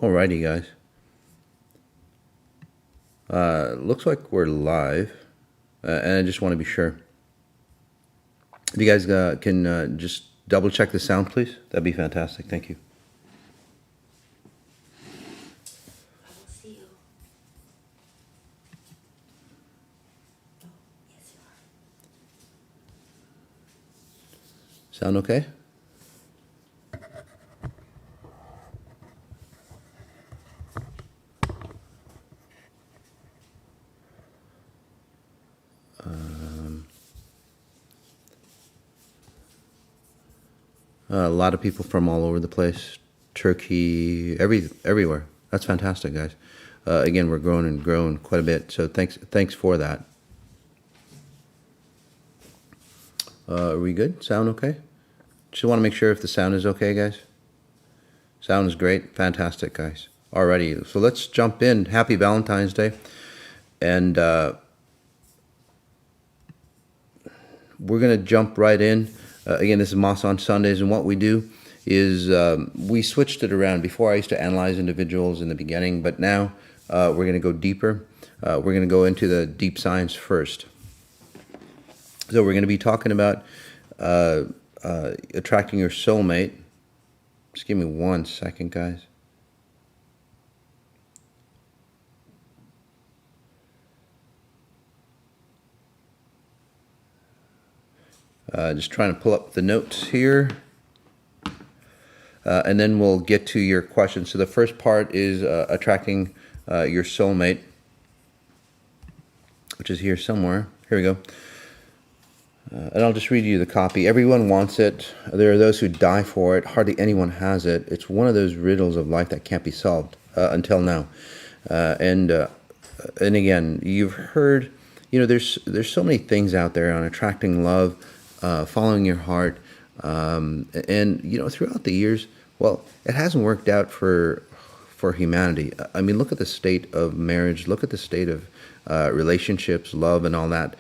Alrighty, guys. Looks like we're live, and I just want to be sure. If you guys can just double check the sound, please, that'd be fantastic. Thank you. I will see you. Oh, yes, you are. Sound okay? A lot of people from all over the place, Turkey, everywhere. That's fantastic, guys. Again, we're growing and growing quite a bit, so thanks for that. Are we good? Sound okay? Just want to make sure if the sound is okay, guys. Sound is great, fantastic, guys. Alrighty, so let's jump in. Happy Valentine's Day, and we're gonna jump right in. Again, this is Mas on Sundays, and what we do is we switched it around. Before I used to analyze individuals in the beginning, but now we're going to go deeper. We're going to go into the deep science first. So we're going to be talking about attracting your soulmate. Just give me 1 second, guys. Just trying to pull up the notes here. And then we'll get to your questions. So the first part is attracting your soulmate, which is here somewhere. Here we go. And I'll just read you the copy. Everyone wants it. There are those who die for it. Hardly anyone has it. It's one of those riddles of life that can't be solved until now. And again, you've heard, there's so many things out there on attracting love, following your heart, and throughout the years, well, it hasn't worked out for humanity. I mean, look at the state of marriage. Look at the state of relationships, love, and all that.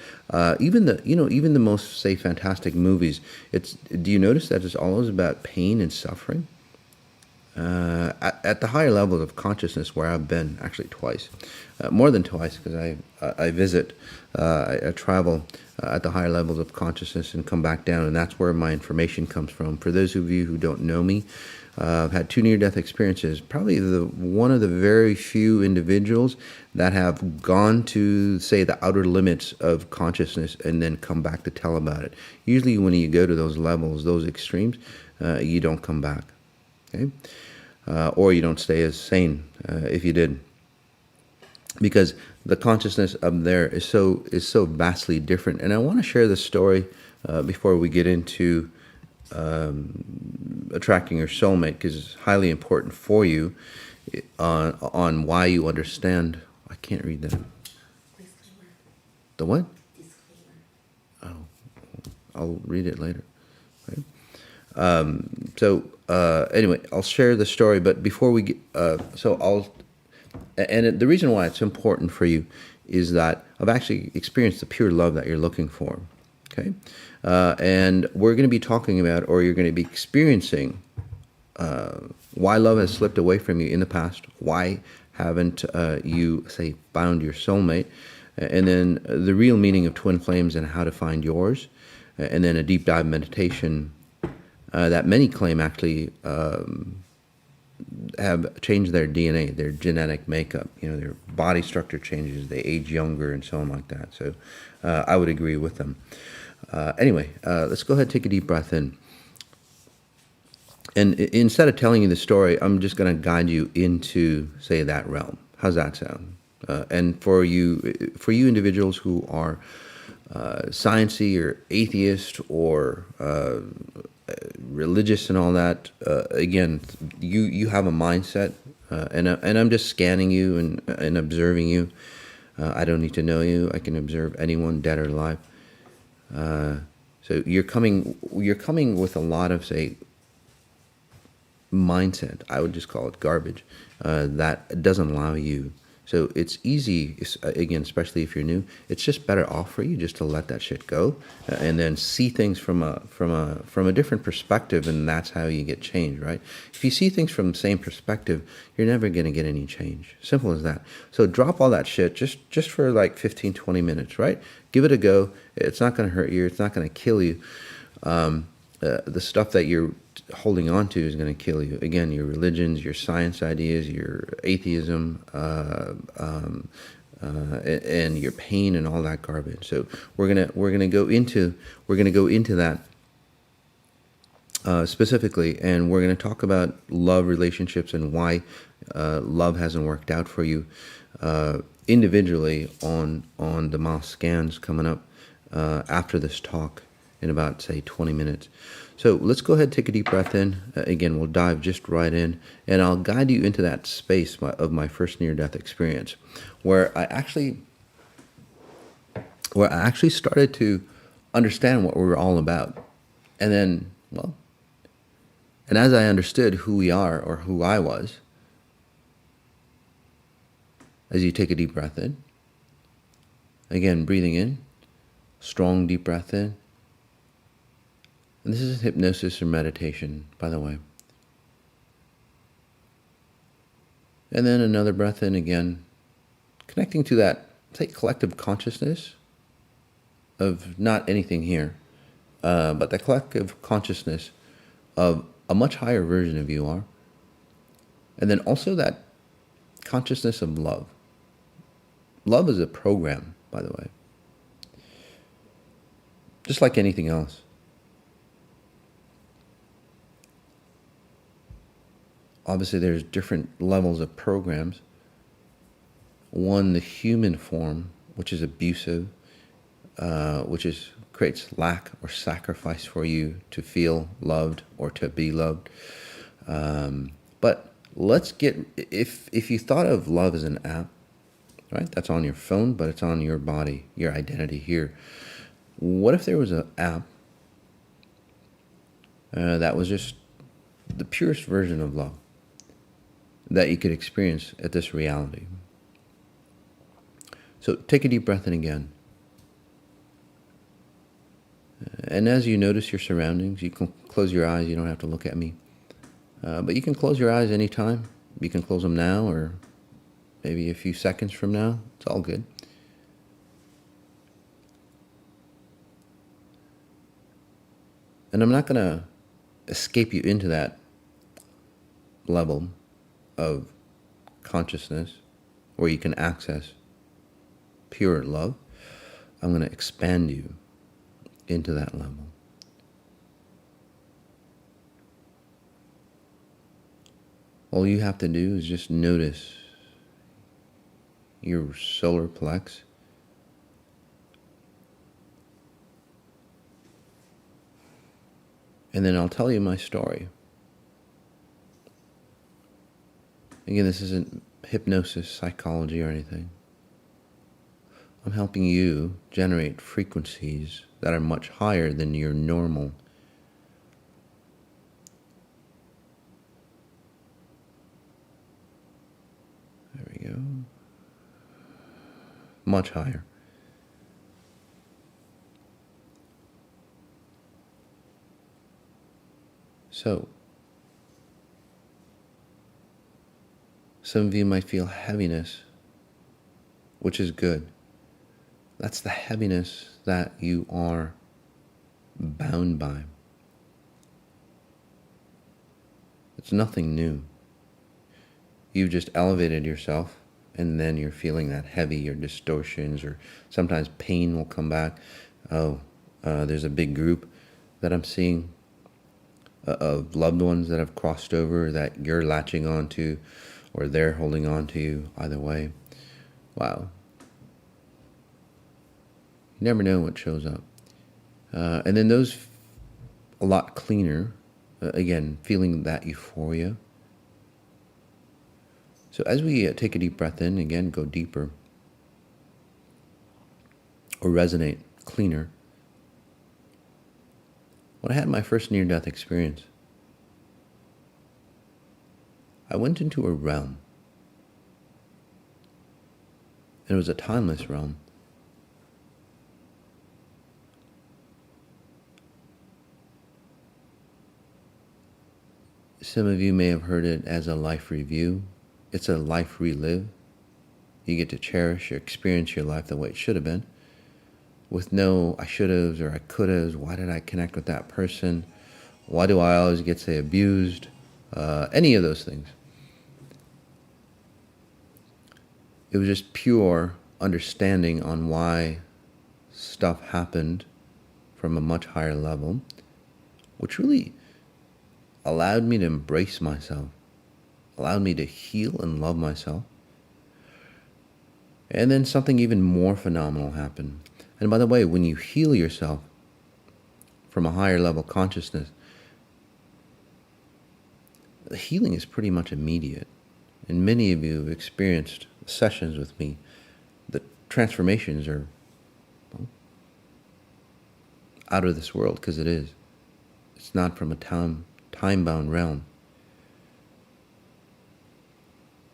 Even the most, say, fantastic movies. Do you notice that it's always about pain and suffering? At the higher levels of consciousness, where I've been actually twice, more than twice, because I visit, I travel at the higher levels of consciousness and come back down, and that's where my information comes from. For those of you who don't know me, I've had 2 near-death experiences. Probably one of the very few individuals that have gone to, say, the outer limits of consciousness and then come back to tell about it. Usually when you go to those levels, those extremes, you don't come back. Okay? Or you don't stay as sane if you did. Because the consciousness up there is so vastly different. And I want to share this story before we get into attracting your soulmate, because it's highly important for you on why you understand. I can't read that. Disclaimer. The what? Disclaimer. Oh, I'll read it later. Okay. Anyway, I'll share the story, but before we get, the reason why it's important for you is that I've actually experienced the pure love that you're looking for. Okay. And we're going to be talking about, or you're going to be experiencing, why love has slipped away from you in the past. Why haven't you, say, found your soulmate? And then the real meaning of twin flames and how to find yours. And then a deep dive meditation that many claim actually have changed their DNA, their genetic makeup. Their body structure changes, they age younger and so on like that. So I would agree with them. Anyway, let's go ahead and take a deep breath in. And instead of telling you the story, I'm just going to guide you into, say, that realm. How's that sound? And for you individuals who are sciencey or atheist or religious and all that, again, you have a mindset, and I'm just scanning you and observing you. I don't need to know you. I can observe anyone, dead or alive. So you're coming with a lot of, say, mindset. I would just call it garbage that doesn't allow you, So it's easy, again, especially if you're new, it's just better off for you just to let that shit go, and then see things from a different perspective, and that's how you get change, right? If you see things from the same perspective, you're never going to get any change. Simple as that. So drop all that shit just for like 15, 20 minutes, right? Give it a go. It's not going to hurt you. It's not going to kill you. The stuff that you're holding on to is going to kill you. Again, your religions, your science ideas, your atheism, and your pain and all that garbage. So we're gonna go into that specifically, and we're gonna talk about love relationships and why love hasn't worked out for you individually on the Mas scans coming up after this talk in about, say, 20 minutes. So let's go ahead and take a deep breath in. Again, we'll dive just right in, and I'll guide you into that space of my first near-death experience, where I actually started to understand what we were all about. And then, well, and as I understood who we are, or who I was, as you take a deep breath in, again, breathing in, strong deep breath in. And this is hypnosis or meditation, by the way. And then another breath in again, connecting to that, say, collective consciousness of not anything here, but the collective consciousness of a much higher version of you are. And then also that consciousness of love. Love is a program, by the way. Just like anything else. Obviously, there's different levels of programs. One, the human form, which is abusive, creates lack or sacrifice for you to feel loved or to be loved. But let's get, if you thought of love as an app, right? That's on your phone, but it's on your body, your identity here. What if there was an app that was just the purest version of love that you could experience at this reality? So take a deep breath in again. And as you notice your surroundings, you can close your eyes. You don't have to look at me. But you can close your eyes anytime. You can close them now or maybe a few seconds from now. It's all good. And I'm not going to escape you into that level of consciousness where you can access pure love. I'm going to expand you into that level. All you have to do is just notice your solar plex. And then I'll tell you my story. Again, this isn't hypnosis, psychology, or anything. I'm helping you generate frequencies that are much higher than your normal. There we go. Much higher. So, some of you might feel heaviness, which is good. That's the heaviness that you are bound by. It's nothing new. You've just elevated yourself, and then you're feeling that heavy, or distortions, or sometimes pain will come back. There's a big group that I'm seeing of loved ones that have crossed over that you're latching onto, or they're holding on to you, either way. Wow. You never know what shows up. And then those a lot cleaner, again, feeling that euphoria. So as we take a deep breath in, again, go deeper, or resonate cleaner. When I had my first near-death experience, I went into a realm And it was a timeless realm. Some of you may have heard it as a life review. It's a life relive. You get to cherish or experience your life the way it should have been, with no I should haves or I could haves. Why did I connect with that person? Why do I always get, say, abused? Any of those things. It was just pure understanding on why stuff happened from a much higher level, which really allowed me to embrace myself, allowed me to heal and love myself. And then something even more phenomenal happened. And by the way, when you heal yourself from a higher level consciousness, the healing is pretty much immediate. And many of you have experienced sessions with me. The transformations are, well, out of this world, because it is. It's not from a time-bound realm.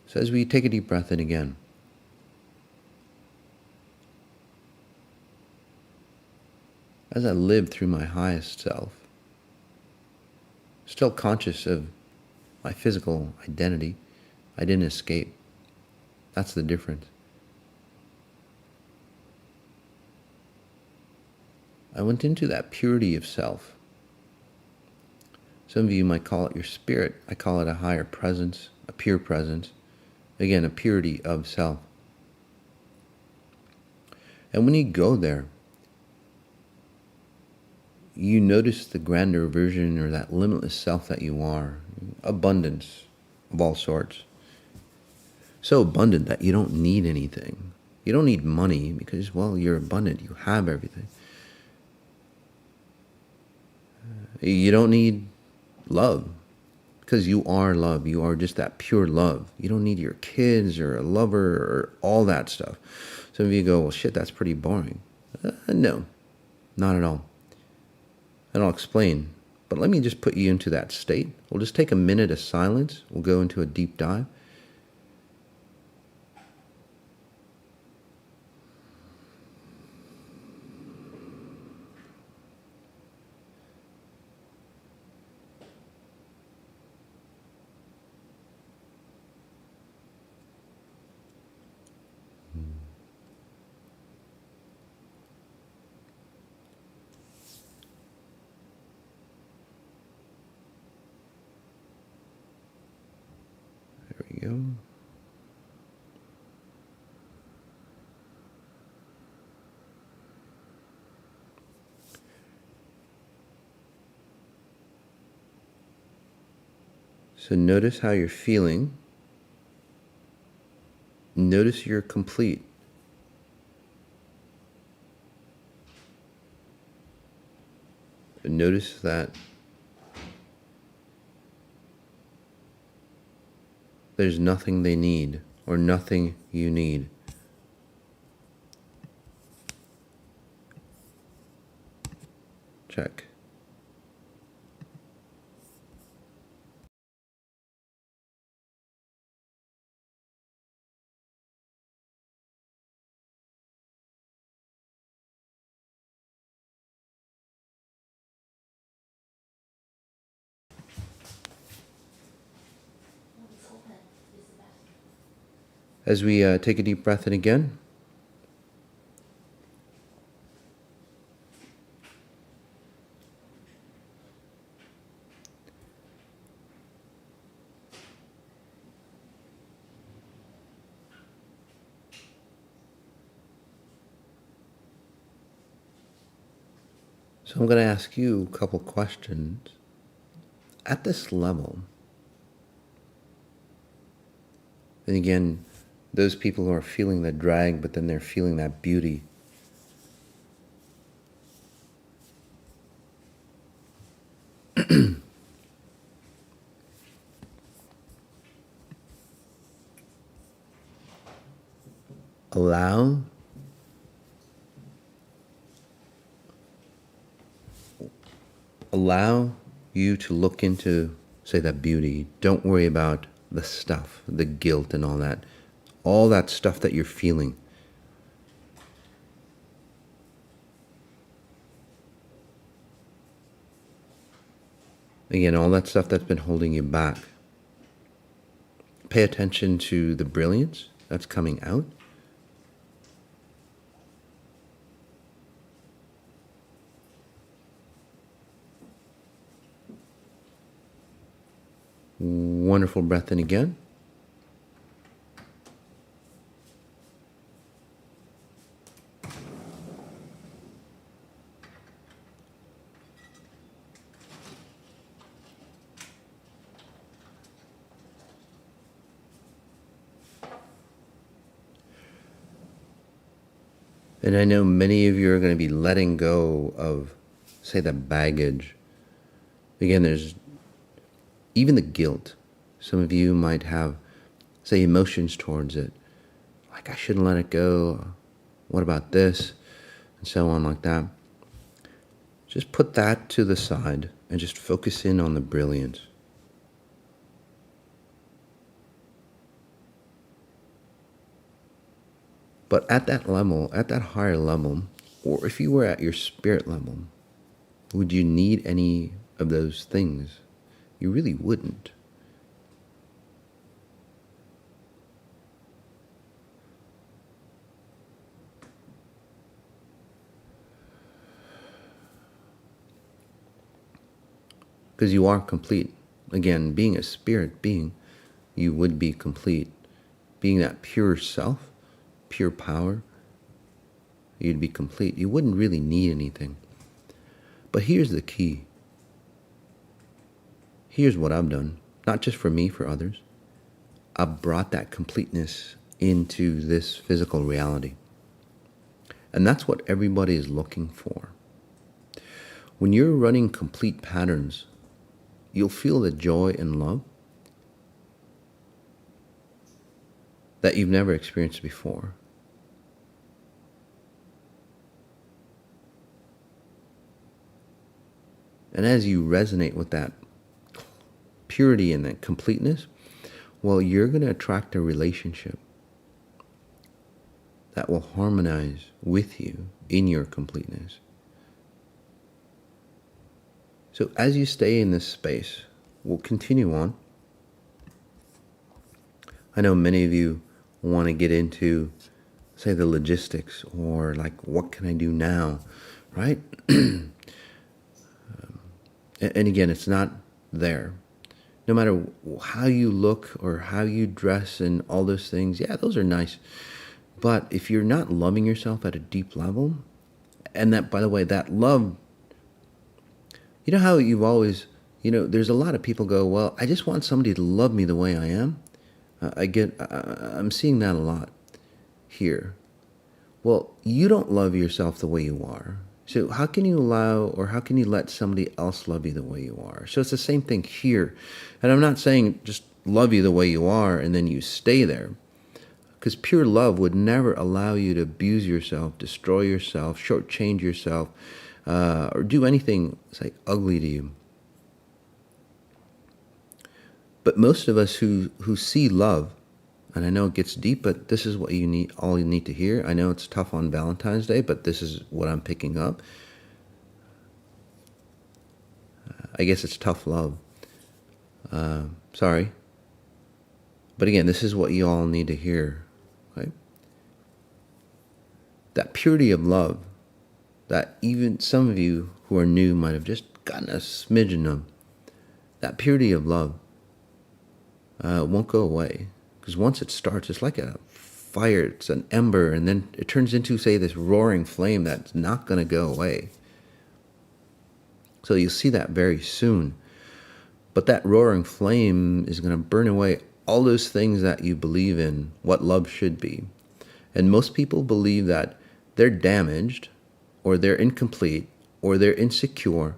So as we take a deep breath in again, as I live through my highest self, still conscious of my physical identity, I didn't escape. That's the difference. I went into that purity of self. Some of you might call it your spirit. I call it a higher presence, a pure presence. Again, a purity of self. And when you go there, you notice the grander version or that limitless self that you are. Abundance of all sorts. So abundant that you don't need anything. You don't need money because, well, you're abundant. You have everything. You don't need love because you are love. You are just that pure love. You don't need your kids or a lover or all that stuff. Some of you go, well, shit, that's pretty boring. No, not at all. And I'll explain. But let me just put you into that state. We'll just take a minute of silence. We'll go into a deep dive. There we go. So notice how you're feeling. Notice you're complete. And notice that there's nothing they need or nothing you need. Check. As we take a deep breath in again, so I'm going to ask you a couple questions. At this level, and again, those people who are feeling the drag, but then they're feeling that beauty. Allow you to look into, say, that beauty. Don't worry about the stuff, the guilt and all that stuff that you're feeling. Again, all that stuff that's been holding you back. Pay attention to the brilliance that's coming out. Wonderful breath in again. And I know many of you are going to be letting go of, say, the baggage. Again, there's even the guilt. Some of you might have, say, emotions towards it. Like, I shouldn't let it go. What about this? And so on like that. Just put that to the side and just focus in on the brilliance. But at that level, at that higher level, or if you were at your spirit level, would you need any of those things? You really wouldn't. Because you are complete. Again, being a spirit being, you would be complete. Being that pure self, pure power, you'd be complete. You wouldn't really need anything. But here's the key. Here's what I've done, not just for me, for others. I've brought that completeness into this physical reality. And that's what everybody is looking for. When you're running complete patterns, you'll feel the joy and love that you've never experienced before. And as you resonate with that purity and that completeness, well, you're going to attract a relationship that will harmonize with you in your completeness. So as you stay in this space, we'll continue on. I know many of you want to get into, say, the logistics, or like, what can I do now, right? And again, it's not there. No matter how you look or how you dress and all those things, yeah, those are nice. But if you're not loving yourself at a deep level, and that, by the way, that love, you know how you've always, there's a lot of people go, well, I just want somebody to love me the way I am. I'm seeing that a lot here. Well, you don't love yourself the way you are. So how can you allow, or how can you let somebody else love you the way you are? So it's the same thing here. And I'm not saying just love you the way you are and then you stay there. Because pure love would never allow you to abuse yourself, destroy yourself, shortchange yourself, or do anything, say, ugly to you. But most of us who see love, and I know it gets deep, but this is what you need, all you need to hear. I know it's tough on Valentine's Day, but this is what I'm picking up. I guess it's tough love. Sorry. But again, this is what you all need to hear. Okay? That purity of love that even some of you who are new might have just gotten a smidgen of. That purity of love won't go away. Because once it starts, it's like a fire, it's an ember, and then it turns into, say, this roaring flame that's not going to go away. So you'll see that very soon. But that roaring flame is going to burn away all those things that you believe in, what love should be. And most people believe that they're damaged, or they're incomplete, or they're insecure,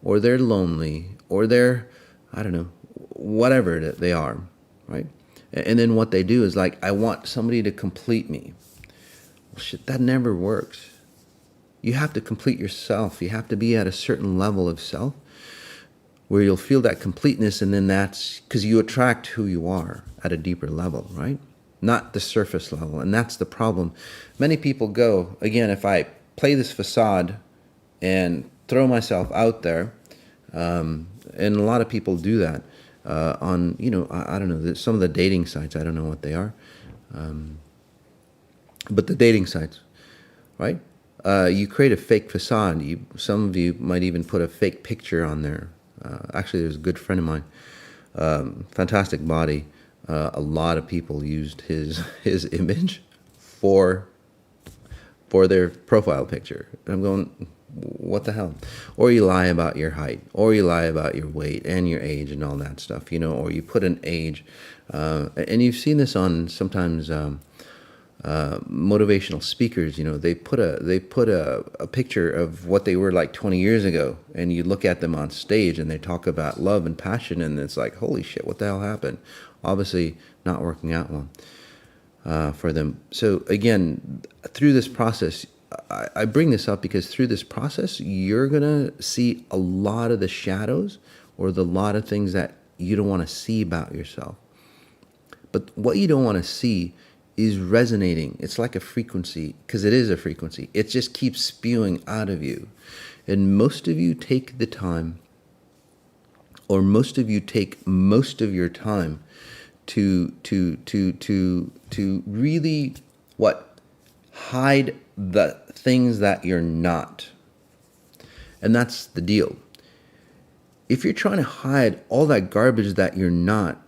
or they're lonely, or they're, I don't know, whatever they are, right? And then what they do is like, I want somebody to complete me. Well, shit, that never works. You have to complete yourself. You have to be at a certain level of self where you'll feel that completeness, and then that's because you attract who you are at a deeper level, right? Not the surface level. And that's the problem. Many people go, again, if I play this facade and throw myself out there, and a lot of people do that on, I don't know, some of the dating sites. I don't know what they are, but the dating sites, right? You create a fake facade. Some of you might even put a fake picture on there. Actually, there's a good friend of mine, fantastic body. A lot of people used his image for their profile picture. And I'm going, what the hell? Or you lie about your height, or you lie about your weight and your age and all that stuff, or you put an age. And you've seen this on sometimes motivational speakers. They put a picture of what they were like 20 years ago, and you look at them on stage and they talk about love and passion, and it's like, holy shit, what the hell happened? Obviously not working out well for them. So again, through this process, I bring this up because through this process, you're going to see a lot of the shadows or the lot of things that you don't want to see about yourself. But what you don't want to see is resonating. It's like a frequency, because it is a frequency. It just keeps spewing out of you. And most of you take the time, or most of you take most of your time to really hide the things that you're not. And that's the deal. If you're trying to hide all that garbage that you're not,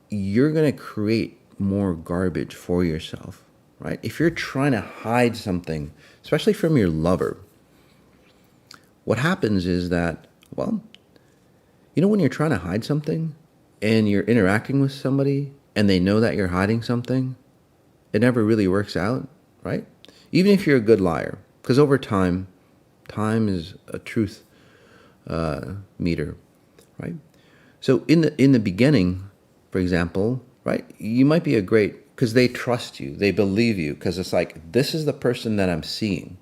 you're going to create more garbage for yourself, right? If you're trying to hide something, especially from your lover, what happens is that, when you're trying to hide something and you're interacting with somebody and they know that you're hiding something, it never really works out, right? Even if you're a good liar, because over time is a truth meter, right? So in the beginning, for example, right, you might be because they trust you, they believe you, because it's like, this is the person that I'm seeing,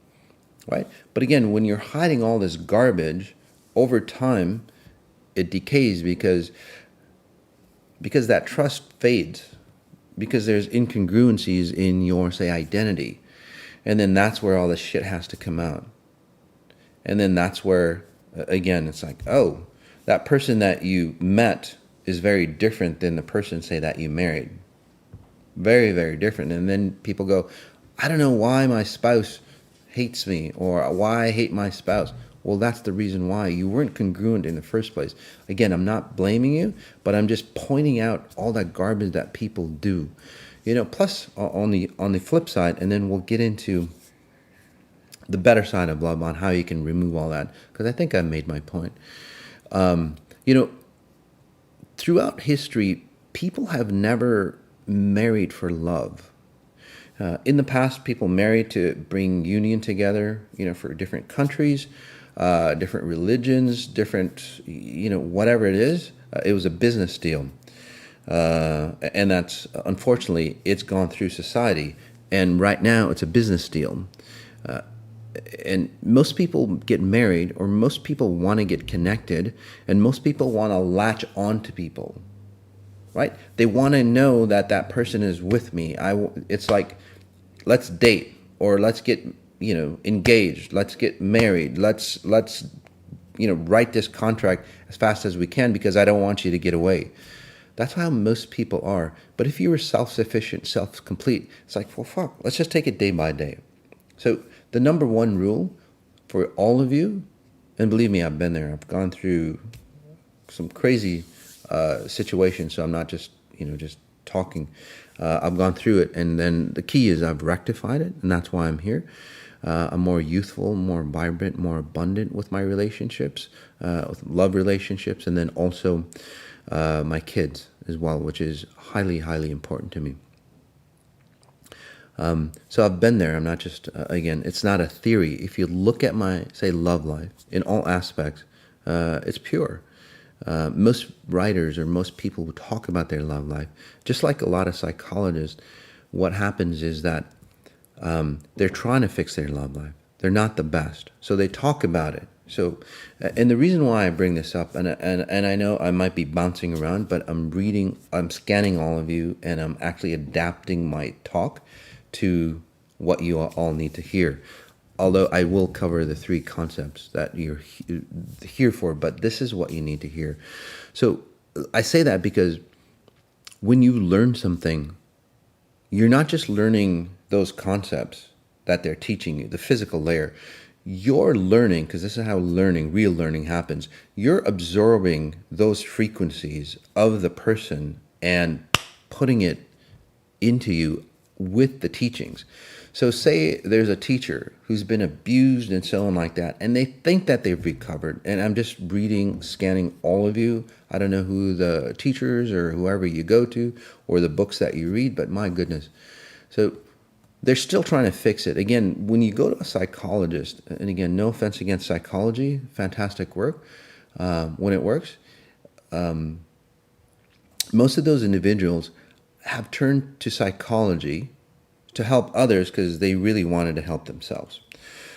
right? But again, when you're hiding all this garbage, over time, it decays because that trust fades, because there's incongruencies in your, say, identity. And then that's where all this shit has to come out. And then that's where, again, it's like, oh, that person that you met is very different than the person, say, that you married. Very, very different. And then people go, I don't know why my spouse hates me, or why I hate my spouse. Well, that's the reason why. You weren't congruent in the first place. Again, I'm not blaming you, but I'm just pointing out all that garbage that people do. Plus on the flip side, and then we'll get into the better side of love on how you can remove all that, because I think I made my point. Throughout history, people have never married for love. In the past, people married to bring union together, for different countries, different religions, different, whatever it is. It was a business deal. And that's, unfortunately, it's gone through society. And right now, it's a business deal. And most people get married, or most people want to get connected, and most people want to latch on to people, right? They want to know that that person is with me. It's like, let's date, or let's get, engaged. Let's get married. Let's write this contract as fast as we can, because I don't want you to get away. That's how most people are. But if you were self-sufficient, self-complete, it's like, well, fuck, let's just take it day by day. So the number one rule for all of you, and believe me, I've been there. I've gone through some crazy situations, so I'm not just talking. I've gone through it, and then the key is I've rectified it, and that's why I'm here. I'm more youthful, more vibrant, more abundant with my relationships, with love relationships, and then also my kids as well, which is highly, highly important to me. So I've been there. I'm not just, again, it's not a theory. If you look at my, say, love life in all aspects, it's pure. Most writers or most people who talk about their love life, just like a lot of psychologists, what happens is that they're trying to fix their love life. They're not the best. So they talk about it. So, and the reason why I bring this up, and I know I might be bouncing around, but I'm scanning all of you, and I'm actually adapting my talk to what you all need to hear. although I will cover the three concepts that you're here for, but this is what you need to hear. So I say that because when you learn something, you're not just learning those concepts that they're teaching you, the physical layer. You're learning, because this is how learning, real learning happens. You're absorbing those frequencies of the person and putting it into you with the teachings. So say there's a teacher who's been abused and so on like that, and they think that they've recovered. And I'm just reading, scanning all of you. I don't know who the teachers or whoever you go to or the books that you read, but my goodness. So they're still trying to fix it. Again, when you go to a psychologist, and again, no offense against psychology, fantastic work when it works. Most of those individuals have turned to psychology to help others because they really wanted to help themselves.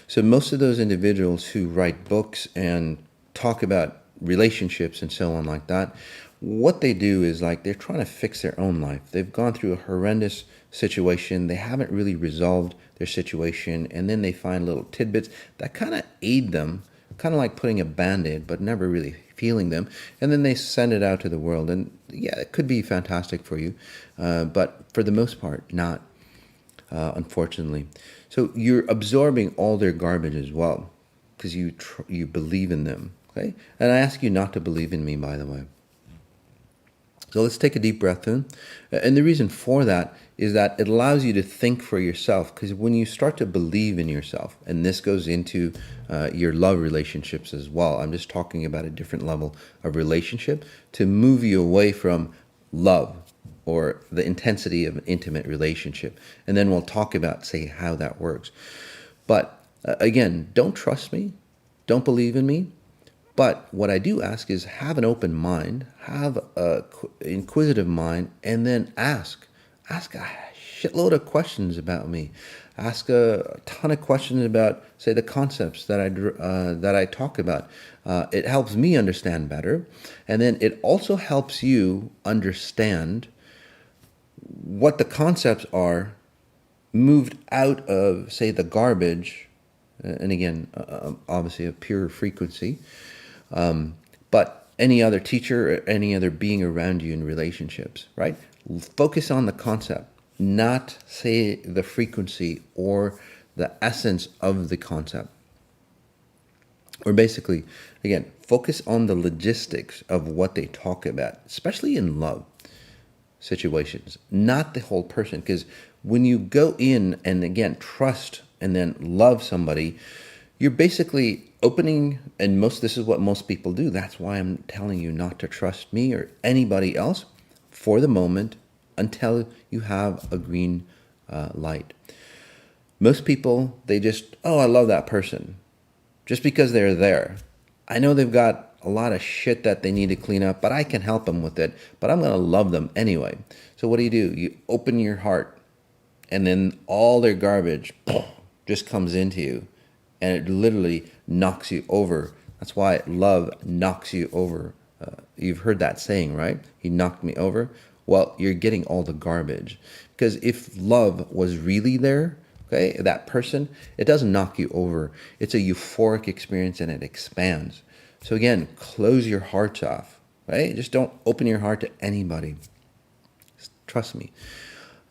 So most of those individuals who write books and talk about relationships and so on like that, what they do is like they're trying to fix their own life. They've gone through a horrendous situation. They haven't really resolved their situation. And then they find little tidbits that kind of aid them, kind of like putting a Band-Aid, but never really feeling them. And then they send it out to the world. And yeah, it could be fantastic for you. But for the most part, not. Unfortunately. So you're absorbing all their garbage as well because you believe in them. Okay? And I ask you not to believe in me, by the way. So let's take a deep breath in. And the reason for that is that it allows you to think for yourself, because when you start to believe in yourself, and this goes into your love relationships as well. I'm just talking about a different level of relationship to move you away from love or the intensity of an intimate relationship. And then we'll talk about, say, how that works. But again, don't trust me. Don't believe in me. But what I do ask is have an open mind, have an inquisitive mind, and then ask. Ask a shitload of questions about me. Ask a ton of questions about, say, the concepts that I talk about. It helps me understand better. And then it also helps you understand what the concepts are moved out of, say, the garbage, and again, obviously a pure frequency, but any other teacher or any other being around you in relationships, right? Focus on the concept, not, say, the frequency or the essence of the concept. Or basically, again, focus on the logistics of what they talk about, especially in love situations, not the whole person. Because when you go in and again trust and then love somebody, you're basically opening, and this is what most people do. That's why I'm telling you not to trust me or anybody else for the moment until you have a green light. Most people, they just, oh, I love that person just because they're there. I know they've got a lot of shit that they need to clean up, but I can help them with it. But I'm going to love them anyway. So what do? You open your heart, and then all their garbage just comes into you, and it literally knocks you over. That's why love knocks you over. You've heard that saying, right? He knocked me over. Well, you're getting all the garbage. Because if love was really there, okay, that person, it doesn't knock you over. It's a euphoric experience, and it expands. So again, close your hearts off, right? Just don't open your heart to anybody. Trust me.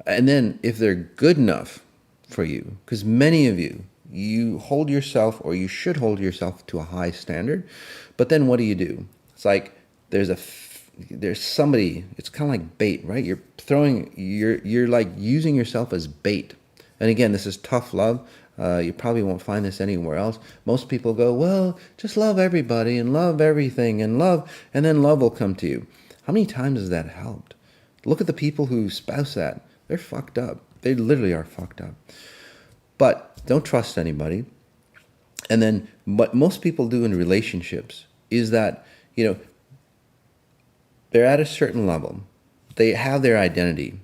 And then if they're good enough for you, because many of you hold yourself, or you should hold yourself to a high standard, but then what do? It's like there's somebody, it's kind of like bait, right? You're like using yourself as bait. And again, this is tough love. You probably won't find this anywhere else. Most people go, well, just love everybody and love everything and then love will come to you. How many times has that helped? Look at the people who spouse that. They're fucked up. They literally are fucked up. But don't trust anybody. And then what most people do in relationships is that, they're at a certain level. They have their identity.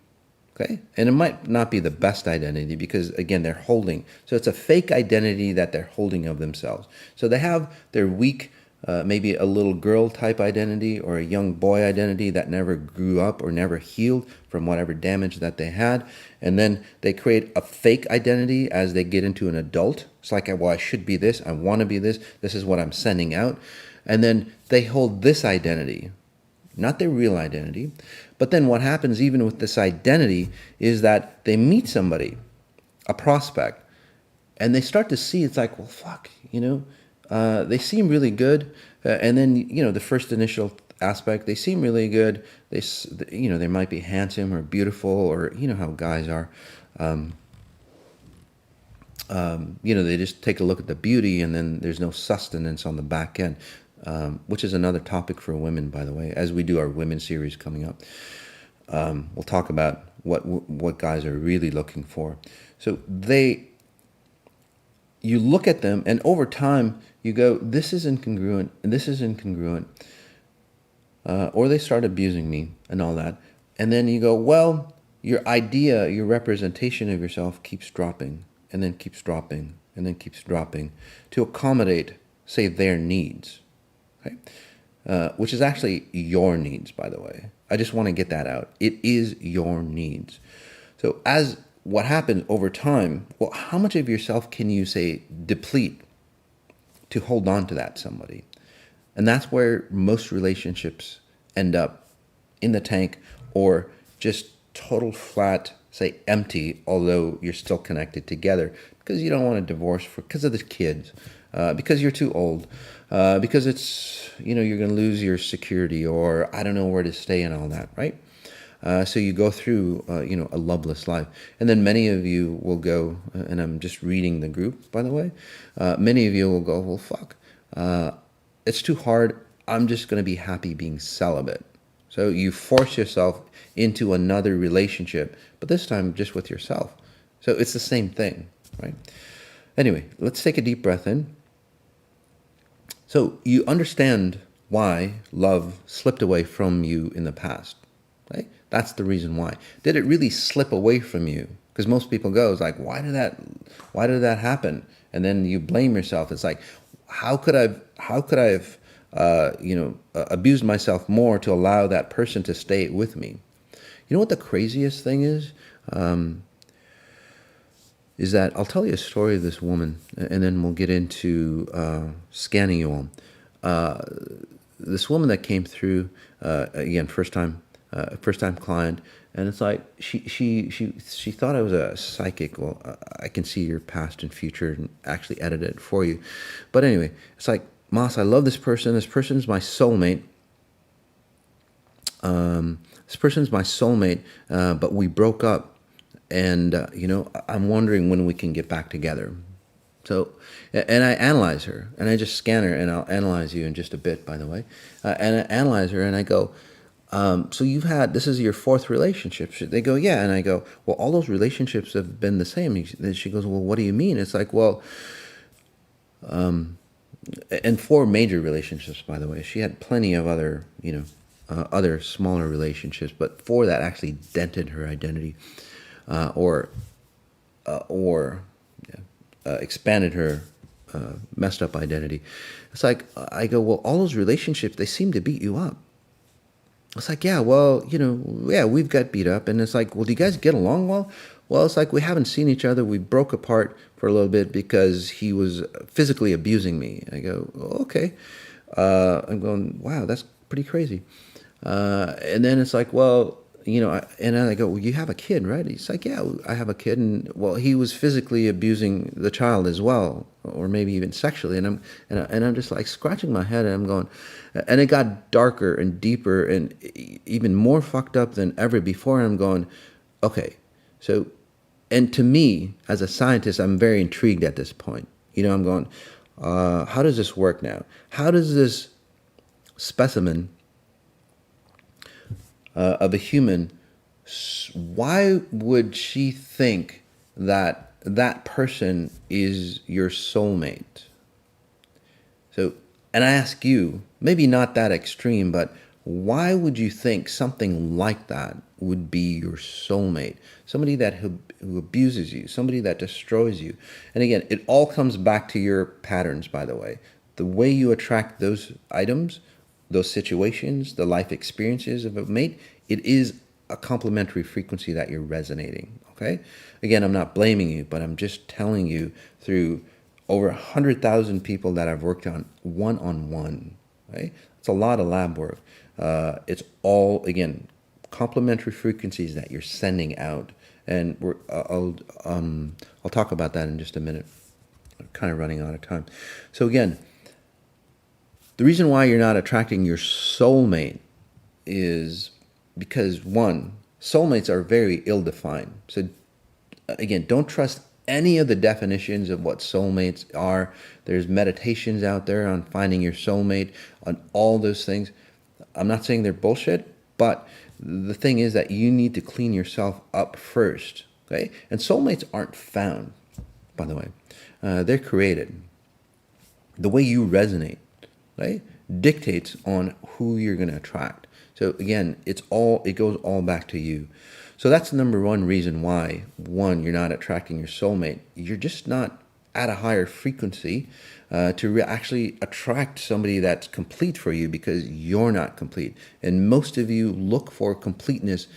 Okay? And it might not be the best identity because, again, they're holding. So it's a fake identity that they're holding of themselves. So they have their weak maybe a little girl type identity or a young boy identity that never grew up or never healed from whatever damage that they had. And then they create a fake identity as they get into an adult. It's like, well, I should be this. I want to be this. This is what I'm sending out. And then they hold this identity, not their real identity. But then what happens even with this identity is that they meet somebody, a prospect, and they start to see, it's like, well, fuck, they seem really good. And then, the first initial aspect, they seem really good. They might be handsome or beautiful, or, how guys are. They just take a look at the beauty, and then there's no sustenance on the back end, which is another topic for women, by the way, as we do our women series coming up. We'll talk about what guys are really looking for. So you look at them, and over time you go, this is incongruent, and this is incongruent, or they start abusing me and all that, and then you go, well, your representation of yourself keeps dropping, and then keeps dropping, and then keeps dropping to accommodate, say, their needs, okay? Which is actually your needs, by the way. I just want to get that out. It is your needs. So as what happens over time, well, how much of yourself can you, say, deplete to hold on to that somebody? And that's where most relationships end up, in the tank, or just total flat, say, empty, although you're still connected together, because you don't want to divorce because of the kids, because you're too old, because it's, you're going to lose your security, or I don't know where to stay and all that, right? So you go through, a loveless life. And then many of you will go, and I'm just reading the group, by the way, many of you will go, well, fuck, it's too hard. I'm just going to be happy being celibate. So you force yourself into another relationship, but this time just with yourself. So it's the same thing, right? Anyway, let's take a deep breath in. So you understand why love slipped away from you in the past, right? That's the reason why. Did it really slip away from you? Because most people go, it's like, why did that happen? And then you blame yourself. It's like, how could I have abused myself more to allow that person to stay with me? You know what the craziest thing is? Is that I'll tell you a story of this woman, and then we'll get into scanning you all. This woman that came through, again, first time client, and it's like she thought I was a psychic. Well, I can see your past and future and actually edit it for you. But anyway, it's like, Mas, I love this person. This person's my soulmate. But we broke up. And, I'm wondering when we can get back together. So, and I analyze her, and I just scan her, and I'll analyze you in just a bit, by the way. And I analyze her, and I go, so this is your fourth relationship. They go, yeah. And I go, well, all those relationships have been the same. And she goes, well, what do you mean? It's like, well, and 4 major relationships, by the way. She had plenty of other, other smaller relationships, but 4 that actually dented her identity. Or expanded her messed up identity. It's like, I go, well, all those relationships, they seem to beat you up. It's like, yeah, well, we've got beat up. And it's like, well, do you guys get along well? Well, it's like, we haven't seen each other. We broke apart for a little bit because he was physically abusing me. I go, okay. I'm going, wow, that's pretty crazy. And then it's like, well, and I go, well, you have a kid, right? He's like, yeah, I have a kid. And well, he was physically abusing the child as well, or maybe even sexually. And I'm just like scratching my head, and I'm going, and it got darker and deeper and even more fucked up than ever before. And I'm going, okay, so, and to me as a scientist, I'm very intrigued at this point. I'm going, how does this work now? How does this specimen of a human, why would she think that that person is your soulmate? So, and I ask you, maybe not that extreme, but why would you think something like that would be your soulmate? Somebody who abuses you, somebody that destroys you. And again, it all comes back to your patterns, by the way. the way you attract those items, those situations, the life experiences of a mate, it is a complementary frequency that you're resonating. Okay? Again, I'm not blaming you, but I'm just telling you through over 100,000 people that I've worked on one-on-one. Right? It's a lot of lab work. It's all, again, complementary frequencies that you're sending out. And I'll talk about that in just a minute. I'm kind of running out of time. So again, the reason why you're not attracting your soulmate is because, one, soulmates are very ill-defined. So again, don't trust any of the definitions of what soulmates are. There's meditations out there on finding your soulmate, on all those things. I'm not saying they're bullshit, but the thing is that you need to clean yourself up first. Okay? And soulmates aren't found, by the way. They're created. The way you resonate, right, dictates on who you're going to attract. So again, it goes all back to you. So that's the number one reason why, one, you're not attracting your soulmate. You're just not at a higher frequency to actually attract somebody that's complete for you, because you're not complete. And most of you look for completeness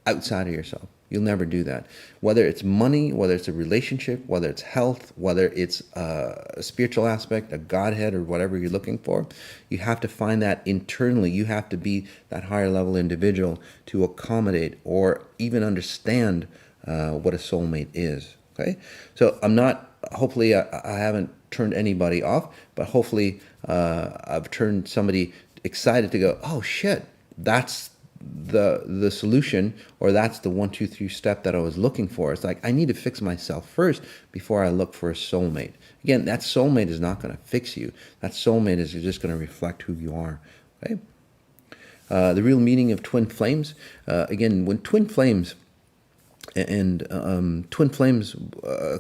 outside of yourself. You'll never do that. Whether it's money, whether it's a relationship, whether it's health, whether it's a spiritual aspect, a Godhead, or whatever you're looking for, you have to find that internally. You have to be that higher level individual to accommodate or even understand what a soulmate is. Okay? So I'm not, hopefully I haven't turned anybody off, but hopefully I've turned somebody excited to go, oh shit, that's the solution, or that's the 1, 2, 3 step that I was looking for. It's like, I need to fix myself first before I look for a soulmate. Again, that soulmate is not going to fix you. That soulmate is just going to reflect who you are. Okay? The real meaning of twin flames. Again, when twin flames, twin flames,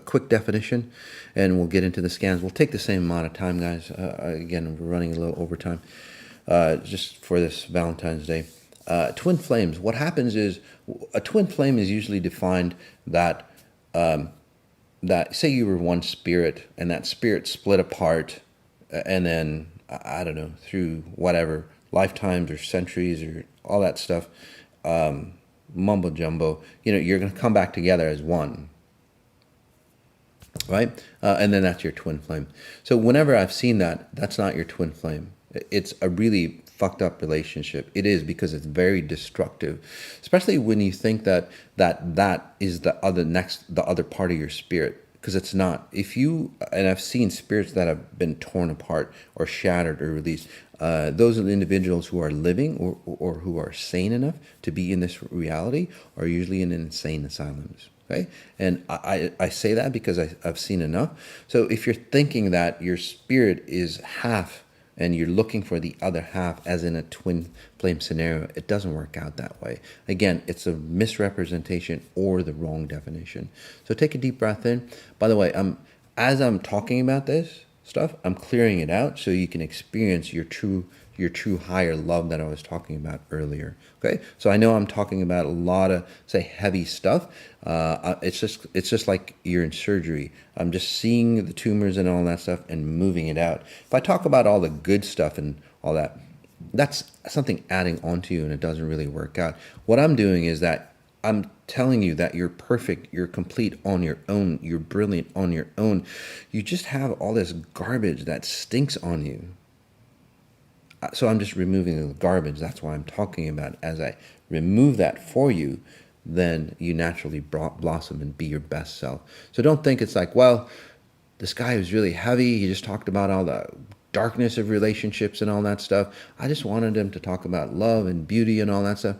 quick definition, and we'll get into the scans. We'll take the same amount of time, guys. Again, we're running a little overtime just for this Valentine's Day. Twin flames, what happens is, a twin flame is usually defined that, that say you were one spirit, and that spirit split apart, and then, I don't know, through whatever, lifetimes or centuries or all that stuff, mumbo jumbo, you're going to come back together as one. Right? And then that's your twin flame. So whenever I've seen that, that's not your twin flame. It's a really fucked up relationship. It is, because it's very destructive, especially when you think that is the other part of your spirit, because it's not. And I've seen spirits that have been torn apart or shattered or released. Those are the individuals who are living or who are sane enough to be in this reality are usually in insane asylums. Okay? And I say that because I've seen enough. So if you're thinking that your spirit is half and you're looking for the other half, as in a twin flame scenario, it doesn't work out that way. Again, it's a misrepresentation or the wrong definition. So take a deep breath in. By the way, as I'm talking about this stuff, I'm clearing it out so you can experience your true higher love that I was talking about earlier. Okay, so I know I'm talking about a lot of, say, heavy stuff. It's just like you're in surgery. I'm just seeing the tumors and all that stuff and moving it out. If I talk about all the good stuff and all that, that's something adding onto you, and it doesn't really work out. What I'm doing is that I'm telling you that you're perfect, you're complete on your own, you're brilliant on your own. You just have all this garbage that stinks on you. So I'm just removing the garbage. That's why I'm talking about. As I remove that for you, then you naturally blossom and be your best self. So don't think it's like, well, this guy was really heavy. He just talked about all the darkness of relationships and all that stuff. I just wanted him to talk about love and beauty and all that stuff.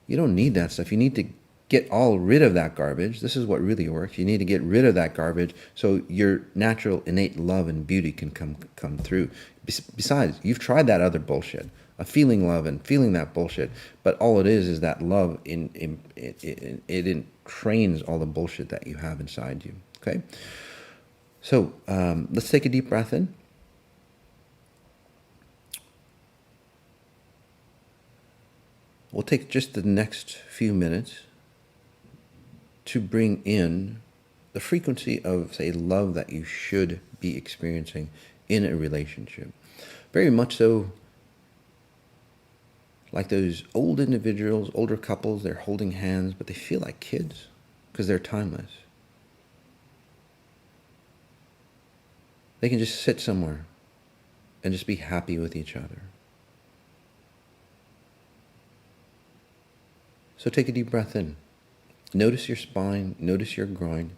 You don't need that stuff. You need to get all rid of that garbage. This is what really works. You need to get rid of that garbage so your natural innate love and beauty can come through. Besides, you've tried that other bullshit, feeling love and feeling that bullshit, but all it is that love it trains all the bullshit that you have inside you. Okay, so let's take a deep breath in. We'll take just the next few minutes to bring in the frequency of, say, love that you should be experiencing in a relationship. Very much so like those old individuals, older couples, they're holding hands, but they feel like kids because they're timeless. They can just sit somewhere and just be happy with each other. So take a deep breath in. Notice your spine, notice your groin.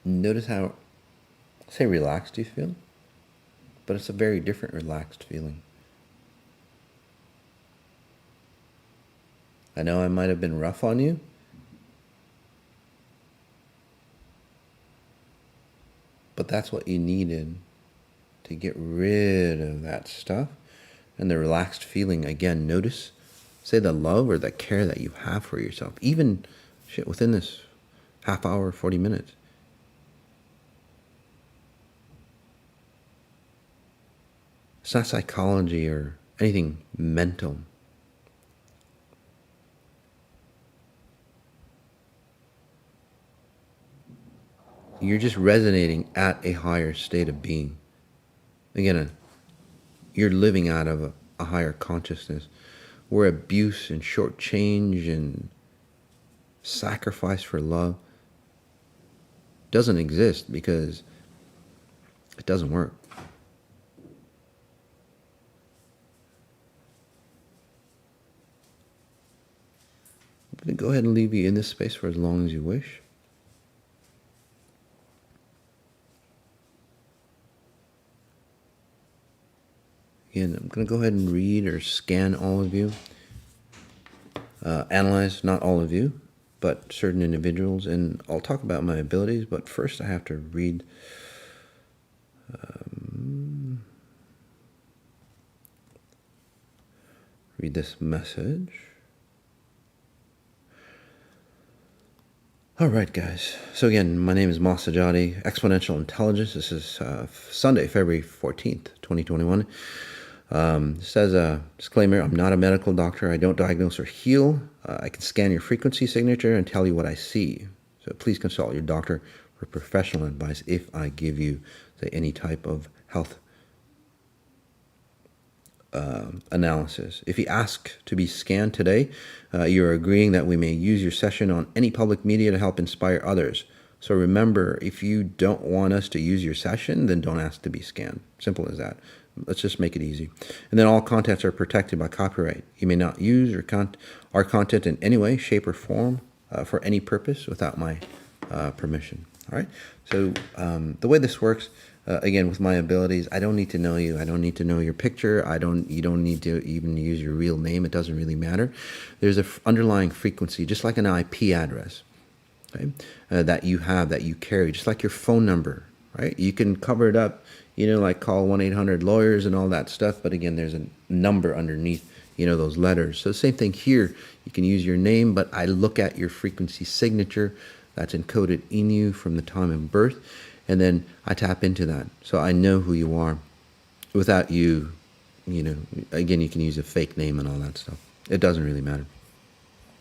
Notice how, say, relaxed you feel, but it's a very different relaxed feeling. I know I might have been rough on you, but that's what you needed to get rid of that stuff. And the relaxed feeling, again, notice, say, the love or the care that you have for yourself, even within this half hour, 40 minutes. It's not psychology or anything mental. You're just resonating at a higher state of being. Again, you're living out of a higher consciousness where abuse and shortchange and sacrifice for love doesn't exist because it doesn't work. I'm going to go ahead and leave you in this space for as long as you wish. Again, I'm going to go ahead and read or scan all of you. Analyze, not all of you, but certain individuals. And I'll talk about my abilities, but first I have to read this message. All right, guys. So again, my name is Mas Sajady, Exponential Intelligence. This is Sunday, February 14th, 2021. Just as a disclaimer, I'm not a medical doctor. I don't diagnose or heal. I can scan your frequency signature and tell you what I see. So please consult your doctor for professional advice if I give you, say, any type of health analysis. If you ask to be scanned today, you're agreeing that we may use your session on any public media to help inspire others. So remember, if you don't want us to use your session, then don't ask to be scanned. Simple as that. Let's just make it easy. And then all contents are protected by copyright. You may not use our content in any way, shape, or form for any purpose without my permission. All right? So the way this works, again, with my abilities, I don't need to know you. I don't need to know your picture. You don't need to even use your real name. It doesn't really matter. There's an underlying frequency, just like an IP address, okay, that you have, that you carry, just like your phone number, right? You can cover it up, like call 1-800-lawyers and all that stuff. But again, there's a number underneath, those letters. So same thing here. You can use your name, but I look at your frequency signature that's encoded in you from the time of birth. And then I tap into that. So I know who you are without you, again, you can use a fake name and all that stuff. It doesn't really matter.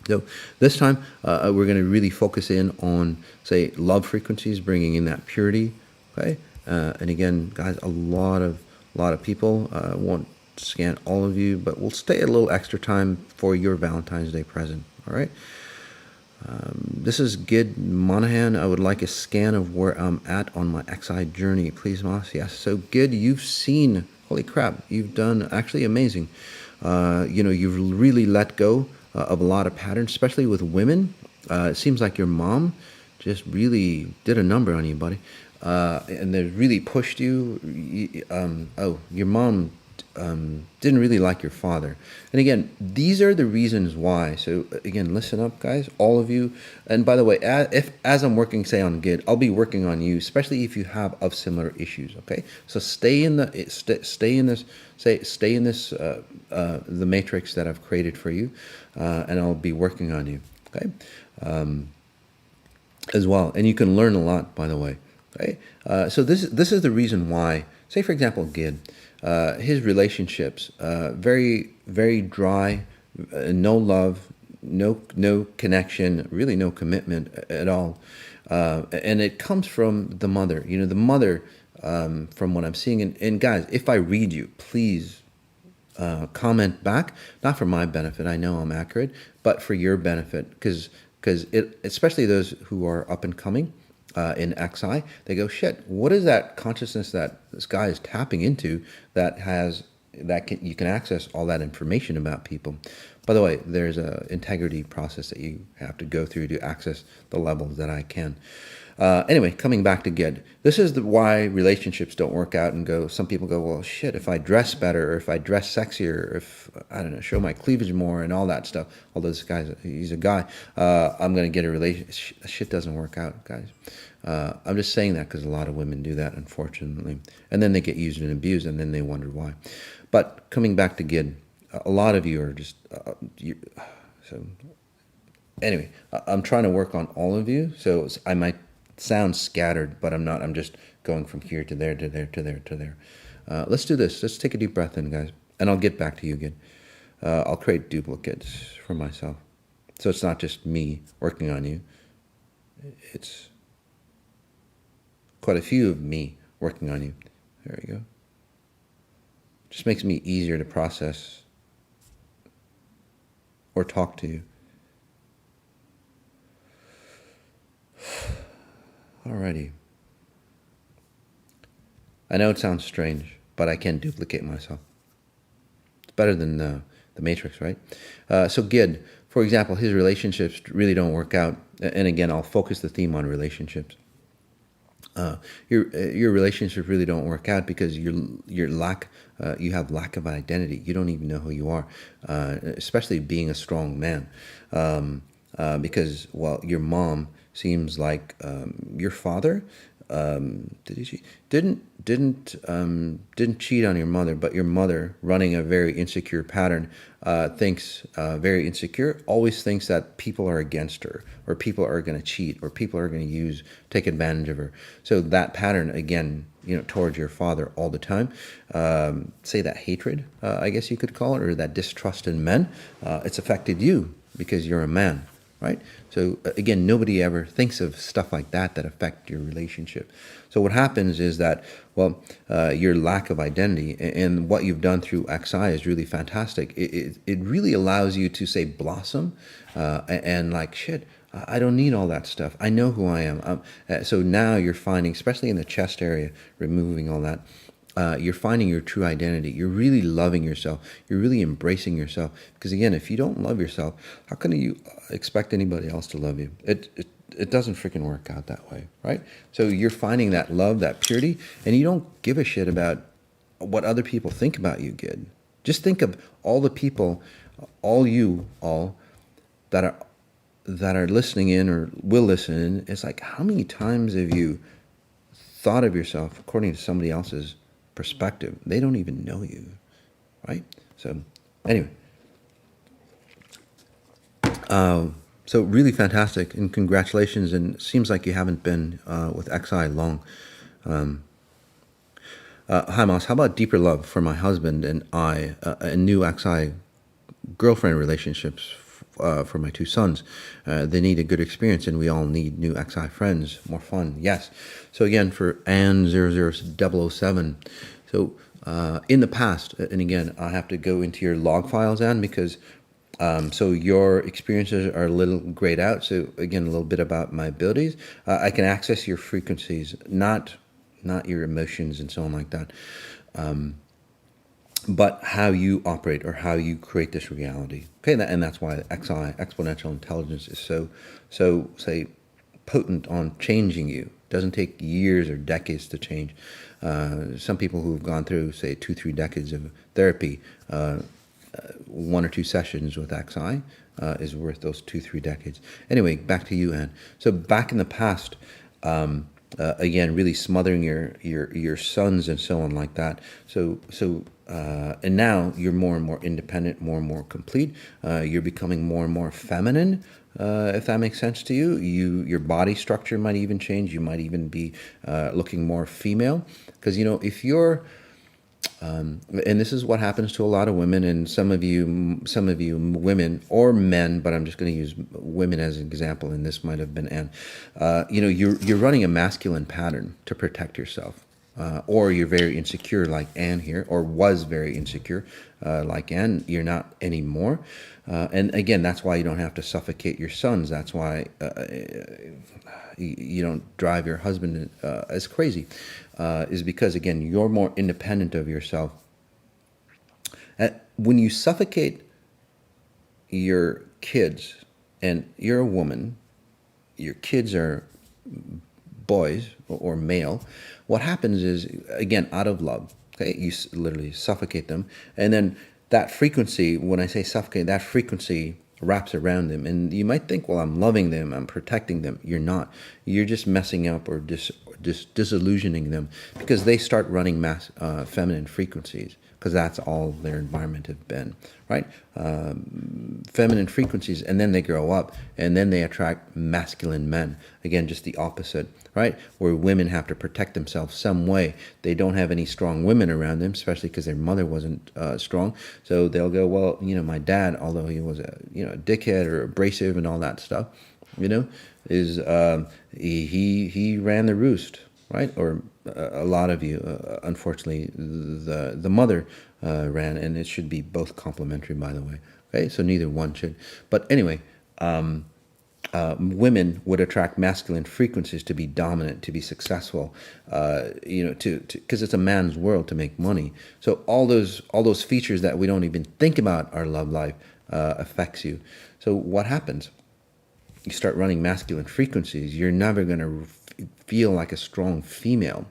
So this time, we're going to really focus in on, say, love frequencies, bringing in that purity. Okay. And again, guys, a lot of people won't scan all of you, but we'll stay a little extra time for your Valentine's Day present. All right. This is Gid Monahan. I would like a scan of where I'm at on my XI journey, please, Moss. Yes. So Gid, you've seen, holy crap, you've done actually amazing. You've really let go of a lot of patterns, especially with women. It seems like your mom just really did a number on you, buddy. And they really pushed you. Your mom didn't really like your father. And again, these are the reasons why. So again, listen up, guys, all of you. And by the way, as I'm working, say, on Gid, I'll be working on you, especially if you have of similar issues. Okay, so stay in the matrix that I've created for you, and I'll be working on you. Okay. as well, and you can learn a lot, by the way. Right? So this is the reason why. Say, for example, Gid, his relationships very very dry, no love, no connection, really no commitment at all, and it comes from the mother. You know, the mother, from what I'm seeing. And guys, if I read you, please comment back, not for my benefit. I know I'm accurate, but for your benefit, because it, especially those who are up and coming in XI, they go, shit, what is that consciousness that this guy is tapping into that has you can access all that information about people. By the way, there's a integrity process that you have to go through to access the levels that I can. Anyway, coming back to Gid, this is why relationships don't work out and go. Some people go, well, shit, if I dress better, or if I dress sexier, or if, I don't know, show my cleavage more and all that stuff. Although this guy's, he's a guy, I'm going to get a relationship. Shit doesn't work out, guys. I'm just saying that because a lot of women do that, unfortunately. And then they get used and abused, and then they wonder why. But coming back to Gid, a lot of you are just, so anyway, I'm trying to work on all of you. So I might sound scattered, but I'm not. I'm just going from here to there, to there, to there, to there. Let's do this. Let's take a deep breath in, guys. And I'll get back to you again. I'll create duplicates for myself. So it's not just me working on you. It's quite a few of me working on you. There we go. Just makes me easier to process or talk to you. Alrighty. I know it sounds strange, but I can duplicate myself. It's better than the Matrix, right? So Gid, for example, his relationships really don't work out. And again, I'll focus the theme on relationships. Your relationships really don't work out because you have lack of identity. You don't even know who you are, especially being a strong man, because, well, your mom seems like your father didn't cheat on your mother, but your mother, running a very insecure pattern, thinks very insecure, always thinks that people are against her, or people are going to cheat, or people are going to take advantage of her. So that pattern, again, towards your father all the time, say that hatred, I guess you could call it, or that distrust in men, it's affected you because you're a man. Right? So again, nobody ever thinks of stuff like that affect your relationship. So what happens is that, well, your lack of identity and what you've done through XI is really fantastic. It really allows you to, say, blossom and like, shit, I don't need all that stuff. I know who I am. So now you're finding, especially in the chest area, removing all that, you're finding your true identity. You're really loving yourself. You're really embracing yourself. Because again, if you don't love yourself, how can you expect anybody else to love you? It doesn't freaking work out that way, right? So you're finding that love, that purity, and you don't give a shit about what other people think about you, Gid. Just think of all the people, all that are listening in or will listen in. It's like, how many times have you thought of yourself according to somebody else's perspective? They don't even know you, right? So anyway, so really fantastic, and congratulations. And it seems like you haven't been with XI long. Hi Mas, how about deeper love for my husband and I, and new XI girlfriend relationships for my two sons? They need a good experience, and we all need new XI friends, more fun. Yes. So again, for Ann00007, so in the past, and again, I have to go into your log files, Ann, because so your experiences are a little grayed out. So again, a little bit about my abilities. I can access your frequencies, not your emotions and so on like that. But how you operate or how you create this reality. Okay, and that's why XI, exponential intelligence, is so say potent on changing you. It doesn't take years or decades to change. Some people who've gone through, say, 2-3 decades of therapy, 1 or 2 sessions with XI is worth those 2-3 decades. Anyway, back to you, Anne. So back in the past, again, really smothering your sons and so on like that. And now you're more and more independent, more and more complete. You're becoming more and more feminine, if that makes sense to you. Your body structure might even change. You might even be looking more female, because if you're and this is what happens to a lot of women, and some of you women or men, but I'm just going to use women as an example, and this might have been Anne. You're running a masculine pattern to protect yourself, or you're very insecure, like Anne here, or was very insecure, like Anne. You're not anymore, and again, that's why you don't have to suffocate your sons. That's why you don't drive your husband as crazy, is because, again, you're more independent of yourself. When you suffocate your kids, and you're a woman, your kids are boys or male, what happens is, again, out of love, okay, you literally suffocate them, and then that frequency, when I say suffocate, that frequency wraps around them, and you might think, well, I'm loving them, I'm protecting them. You're not. You're just messing up or just disillusioning them, because they start running feminine frequencies, because that's all their environment have been, right? Feminine frequencies, and then they grow up, and then they attract masculine men. Again, just the opposite, right? Where women have to protect themselves some way. They don't have any strong women around them, especially because their mother wasn't strong. So they'll go, well, my dad, although he was a dickhead or abrasive and all that stuff, is he ran the roost, right? Or a lot of you, unfortunately, the mother ran, and it should be both complementary, by the way. Okay, so neither one should. But anyway, women would attract masculine frequencies to be dominant, to be successful, because it's a man's world to make money. So all those features that we don't even think about our love life affects you. So what happens? You start running masculine frequencies. You're never going to feel like a strong female,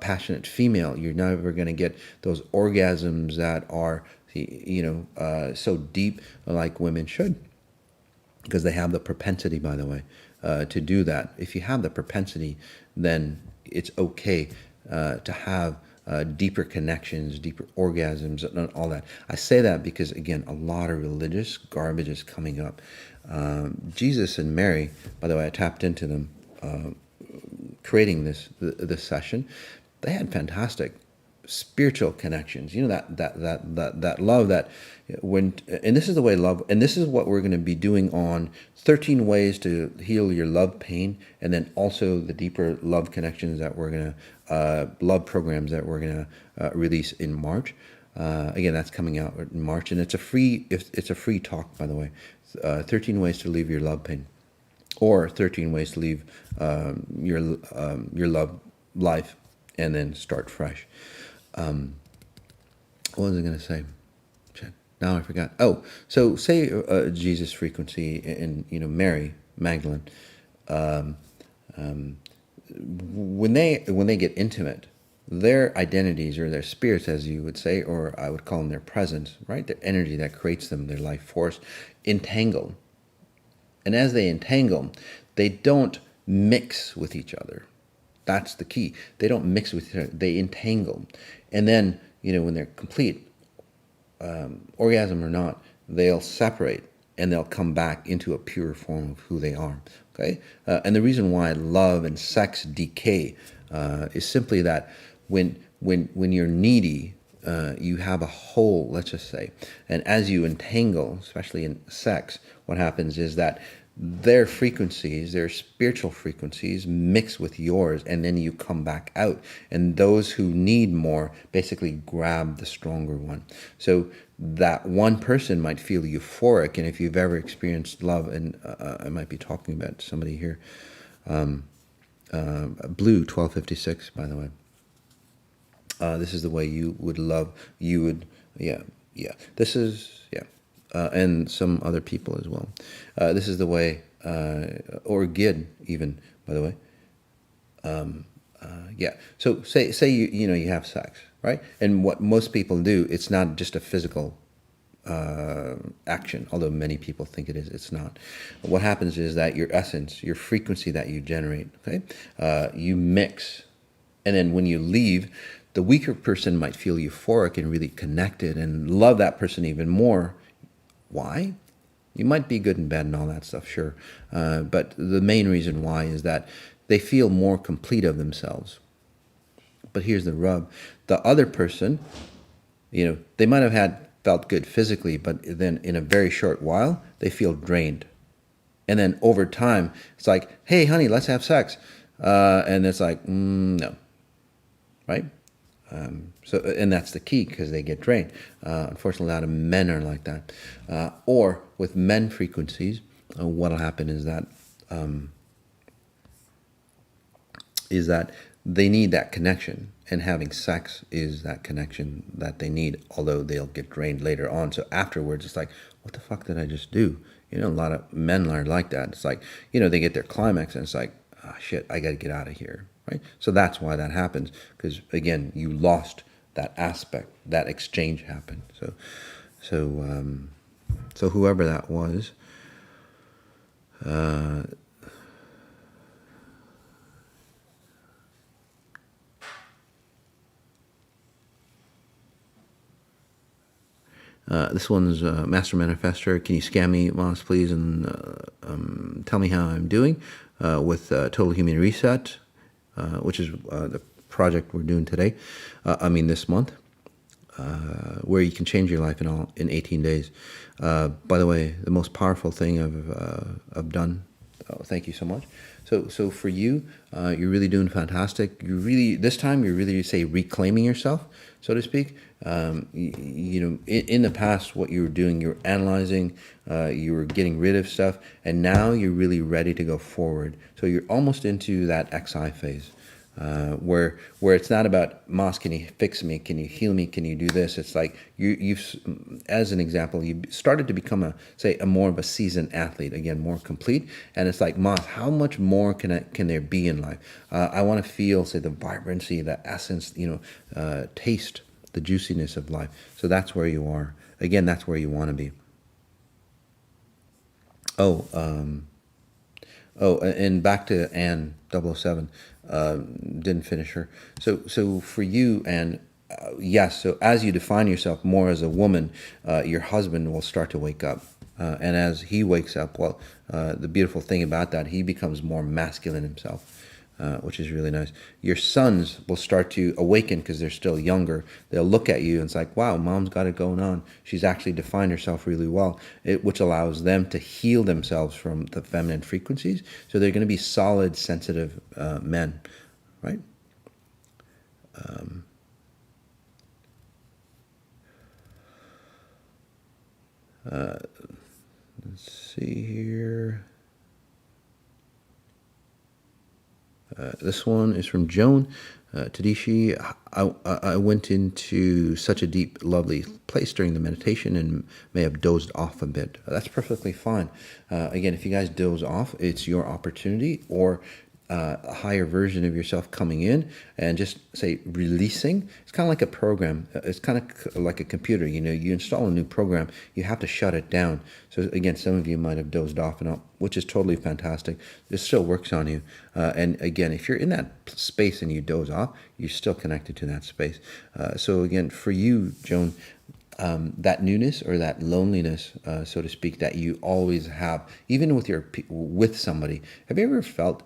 passionate female. You're never going to get those orgasms that are, so deep, like women should, because they have the propensity, by the way, to do that. If you have the propensity, then it's okay to have deeper connections, deeper orgasms, and all that. I say that because, again, a lot of religious garbage is coming up. Jesus and Mary, by the way, I tapped into them creating this session. They had fantastic spiritual connections. That love that and this is the way love, and this is what we're going to be doing on 13 ways to heal your love pain, and then also the deeper love connections that we're going to love programs that we're going to release in March. Again, that's coming out in March, and it's a free talk, by the way. 13 ways to leave your love pain, or 13 ways to leave your love life and then start fresh. What was I going to say? Now I forgot. Oh, so say Jesus frequency and Mary Magdalene, when they get intimate, their identities, or their spirits, as you would say, or I would call them their presence, right? Their energy that creates them, their life force, entangle. And as they entangle, they don't mix with each other. That's the key. They don't mix with each other. They entangle. And then, when they're complete, orgasm or not, they'll separate, and they'll come back into a pure form of who they are. Okay? And the reason why love and sex decay is simply that when you're needy, you have a hole, let's just say, and as you entangle, especially in sex, what happens is that their frequencies, their spiritual frequencies, mix with yours, and then you come back out, and those who need more basically grab the stronger one. So that one person might feel euphoric, and if you've ever experienced love, and I might be talking about somebody here, Blue 1256, by the way. This is the way you would love. You would, yeah. This is, yeah. And some other people as well. This is the way, or Gid even, by the way. Yeah. So say you have sex, right? And what most people do, it's not just a physical action, although many people think it is. It's not. What happens is that your essence, your frequency that you generate, okay, you mix, and then when you leave, the weaker person might feel euphoric and really connected and love that person even more. Why? You might be good and bad and all that stuff, sure. But the main reason why is that they feel more complete of themselves. But here's the rub. The other person, they might have felt good physically, but then in a very short while, they feel drained. And then over time, it's like, hey, honey, let's have sex. And it's like, no. Right? And that's the key, because they get drained. Unfortunately, a lot of men are like that. Or with men frequencies, what'll happen is that they need that connection, and having sex is that connection that they need, although they'll get drained later on. So afterwards, it's like, what the fuck did I just do? A lot of men are like that. It's like, they get their climax and it's like, oh, shit, I got to get out of here, right? So that's why that happens, because, again, you lost that aspect, that exchange happened. So whoever that was, this one's Master Manifestor. Can you scam me, Mas, please, and tell me how I'm doing with Total Human Reset, which is the project we're doing today. This month, where you can change your life in 18 days. By the way, the most powerful thing I've done. Oh, thank you so much. So for you, you're really doing fantastic. This time you're really, say, reclaiming yourself, so to speak. In the past, what you were doing, you were analyzing, you were getting rid of stuff, and now you're really ready to go forward. So you're almost into that XI phase. Where it's not about, Mas, can you fix me? Can you heal me? Can you do this? It's like you've, as an example, you started to become a more of a seasoned athlete, again, more complete. And it's like, Mas, how much more can there be in life? I want to feel, say, the vibrancy, the essence, taste the juiciness of life. So that's where you are. Again, that's where you want to be. And back to Anne 007. Didn't finish her. So for you, and yes, so as you define yourself more as a woman, your husband will start to wake up. And as he wakes up, the beautiful thing about that, he becomes more masculine himself. Which is really nice. Your sons will start to awaken because they're still younger. They'll look at you and it's like, wow, mom's got it going on. She's actually defined herself really well, which allows them to heal themselves from the feminine frequencies. So they're going to be solid, sensitive men, right? Let's see here. This one is from Joan Tadishi. I went into such a deep, lovely place during the meditation and may have dozed off a bit. That's perfectly fine. Again, if you guys doze off, it's your opportunity, or a higher version of yourself coming in and just, say, releasing. It's kind of like a program. It's kind of like a computer. You install a new program, you have to shut it down. So again, some of you might have dozed off and all, which is totally fantastic. It still works on you. And again, if you're in that space and you doze off, you're still connected to that space. So again, for you, Joan, that newness or that loneliness, so to speak, that you always have, even with somebody. Have you ever felt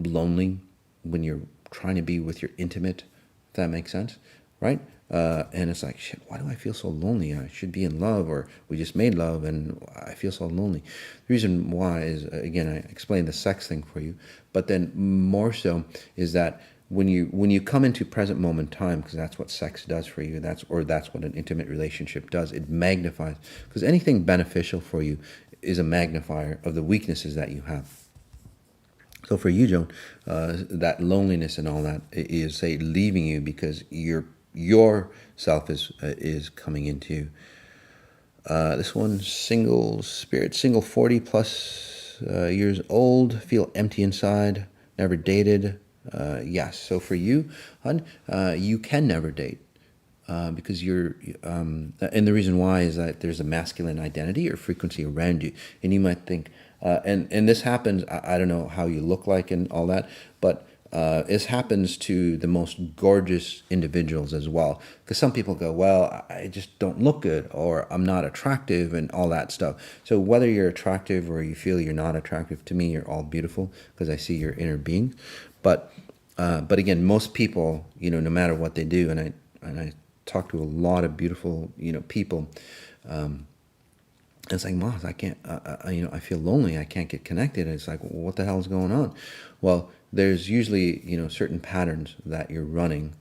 lonely when you're trying to be with your intimate, if that makes sense, right? And it's like, shit, why do I feel so lonely? I should be in love, or we just made love and I feel so lonely. The reason why is, again, I explained the sex thing for you, but then more so is that when you come into present moment time, because that's what sex does for you, that's what an intimate relationship does. It magnifies, because anything beneficial for you is a magnifier of the weaknesses that you have. So for you, Joan, that loneliness and all that is, say, leaving you because your self is coming into you. This one, single spirit, single 40 plus years old, feel empty inside, never dated. Yes. So for you, hun, you can never date. because and the reason why is that there's a masculine identity or frequency around you, and you might think, and this happens. I don't know how you look like and all that, but this happens to the most gorgeous individuals as well. Because some people go, well, I just don't look good, or I'm not attractive, and all that stuff. So whether you're attractive or you feel you're not attractive, to me, you're all beautiful because I see your inner being. But again, most people, no matter what they do, and I talk to a lot of beautiful, people. It's like, Moss, I can't, I feel lonely. I can't get connected. And it's like, well, what the hell is going on? Well, there's usually, certain patterns that you're running.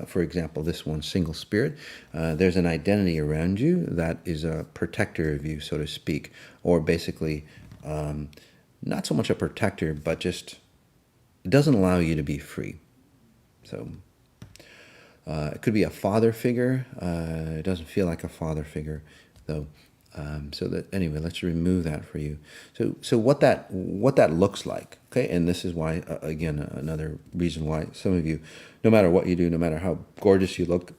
For example, this one, single spirit. There's an identity around you that is a protector of you, so to speak, or basically, not so much a protector, but just it doesn't allow you to be free. So it could be a father figure. It doesn't feel like a father figure, though. So that anyway, let's remove that for you. So what that looks like, okay? And this is why, again, another reason why some of you, no matter what you do, no matter how gorgeous you look,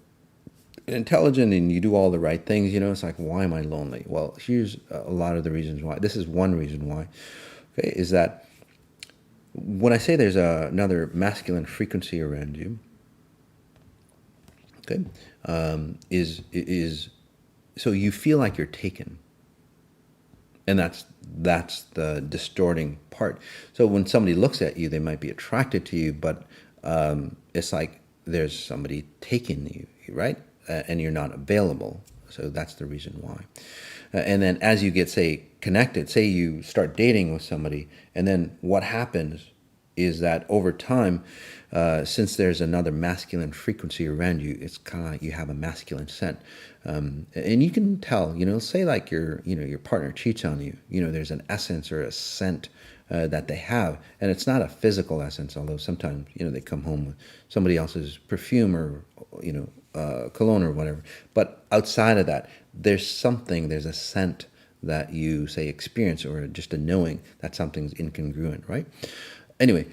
intelligent, and you do all the right things, it's like, why am I lonely? Well, here's a lot of the reasons why. This is one reason why, okay, is that when I say there's another masculine frequency around you, okay, is so you feel like you're taken, and that's the distorting part. So when somebody looks at you, they might be attracted to you, but it's like there's somebody taking you, right? And you're not available. So that's the reason why. And then as you get, say, connected, say you start dating with somebody, and then what happens is that over time, since there's another masculine frequency around you, it's kind of like you have a masculine scent. And you can tell, say like your partner cheats on you, there's an essence or a scent that they have. And it's not a physical essence, although sometimes, they come home with somebody else's perfume or, cologne or whatever. But outside of that, there's a scent that you, say, experience, or just a knowing that something's incongruent, right? Anyway,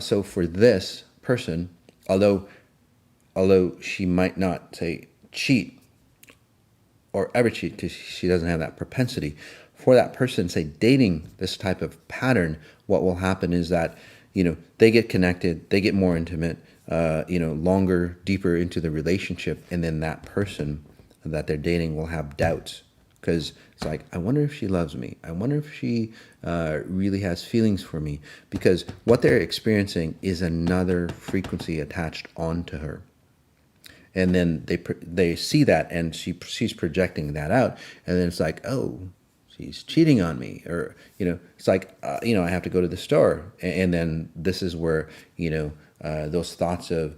so for this person, although she might not, say, cheat or ever cheat because she doesn't have that propensity, for that person, say, dating this type of pattern, what will happen is that, they get connected, they get more intimate, longer, deeper into the relationship, and then that person that they're dating will have doubts. Because it's like, I wonder if she loves me. I wonder if she really has feelings for me. Because what they're experiencing is another frequency attached onto her. And then they see that, and she's projecting that out. And then it's like, oh, she's cheating on me. Or, it's like, I have to go to the store. And then this is where, those thoughts of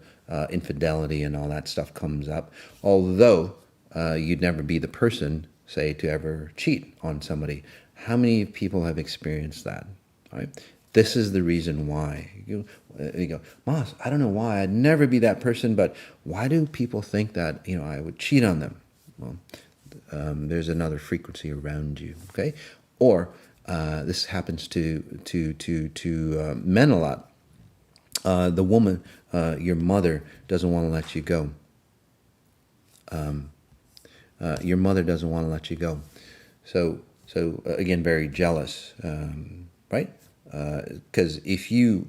infidelity and all that stuff comes up. Although you'd never be the person, say, to ever cheat on somebody. How many people have experienced that? Right? This is the reason why. You go, Moss, I don't know why. I'd never be that person, but why do people think that, I would cheat on them? Well, there's another frequency around you, okay? Or this happens to men a lot. The woman, your mother, doesn't want to let you go. Your mother doesn't want to let you go. So again, very jealous, right? Because if you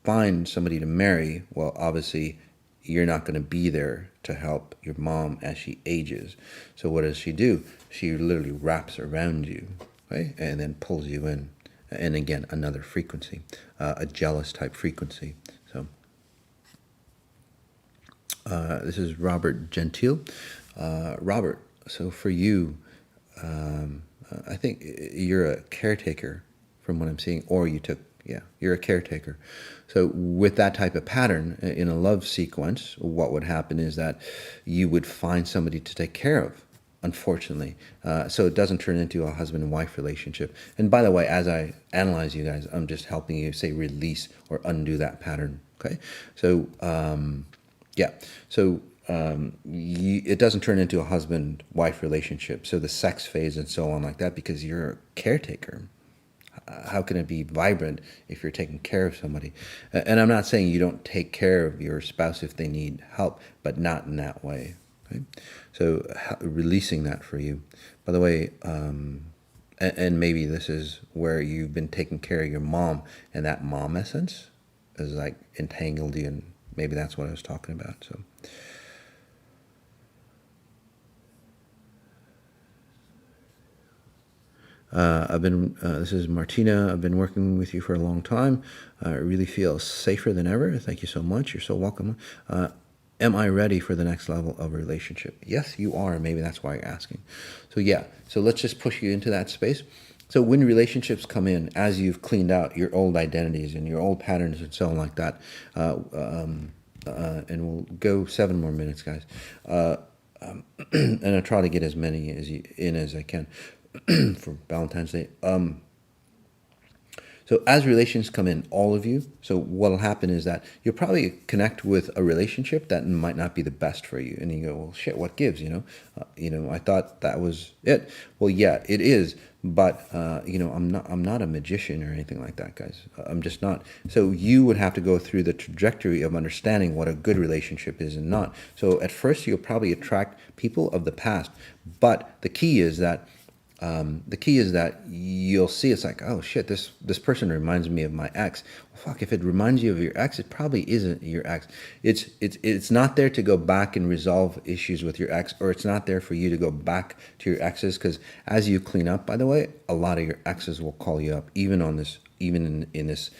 find somebody to marry, well, obviously you're not going to be there to help your mom as she ages. So what does she do? She literally wraps around you, right? And then pulls you in. And again, another frequency, a jealous type frequency. So this is Robert Gentile. Robert, so for you, I think you're a caretaker from what I'm seeing, or you're a caretaker. So with that type of pattern in a love sequence, what would happen is that you would find somebody to take care of, unfortunately. So it doesn't turn into a husband and wife relationship. And by the way, as I analyze you guys, I'm just helping you, say, release or undo that pattern, okay? So, it doesn't turn into a husband-wife relationship. So the sex phase and so on like that, because you're a caretaker. How can it be vibrant if you're taking care of somebody? And I'm not saying you don't take care of your spouse if they need help, but not in that way. Okay? So releasing that for you. By the way, and maybe this is where you've been taking care of your mom, and that mom essence is like entangled you, and maybe that's what I was talking about. So this is Martina. I've been working with you for a long time. I really feel safer than ever. Thank you so much. You're so welcome. Am I ready for the next level of relationship? Yes, you are. Maybe that's why you're asking. So yeah, so let's just push you into that space. So when relationships come in, as you've cleaned out your old identities and your old patterns and so on like that, and we'll go 7 more minutes, guys. And I'll try to get as many as I can for Valentine's Day. So as relations come in, all of you, so what'll happen is that you'll probably connect with a relationship that might not be the best for you. And you go, well, shit, what gives, I thought that was it. Well, yeah, it is. But, I'm not a magician or anything like that, guys. I'm just not. So you would have to go through the trajectory of understanding what a good relationship is and not. So at first you'll probably attract people of the past. But the key is that you'll see it's like, oh shit, this person reminds me of my ex. Well, fuck, if it reminds you of your ex, it probably isn't your ex. It's not there to go back and resolve issues with your ex, or it's not there for you to go back to your exes, because as you clean up, by the way, a lot of your exes will call you up, even in this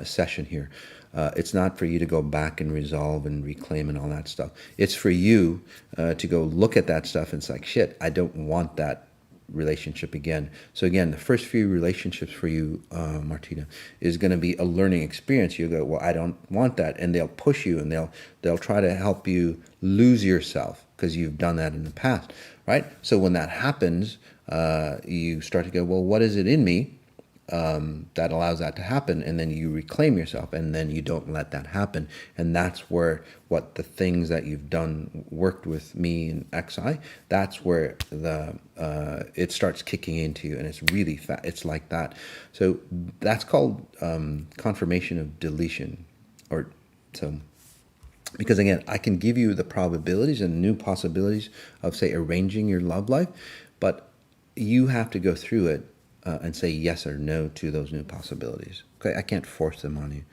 session here. It's not for you to go back and resolve and reclaim and all that stuff. It's for you to go look at that stuff and it's like, shit, I don't want that relationship again. So again, the first few relationships for you, Martina, is going to be a learning experience. You go, well, I don't want that, and they'll push you and they'll try to help you lose yourself because you've done that in the past, right? So when that happens, you start to go, well, what is it in me that allows that to happen? And then you reclaim yourself, and then you don't let that happen. And that's where what the things that you've done worked with me and XI, that's where it starts kicking into you, and it's really it's like that. So that's called confirmation of deletion, or so. Because again, I can give you the probabilities and new possibilities of, say, arranging your love life, but you have to go through it and say yes or no to those new possibilities. Okay, I can't force them on you.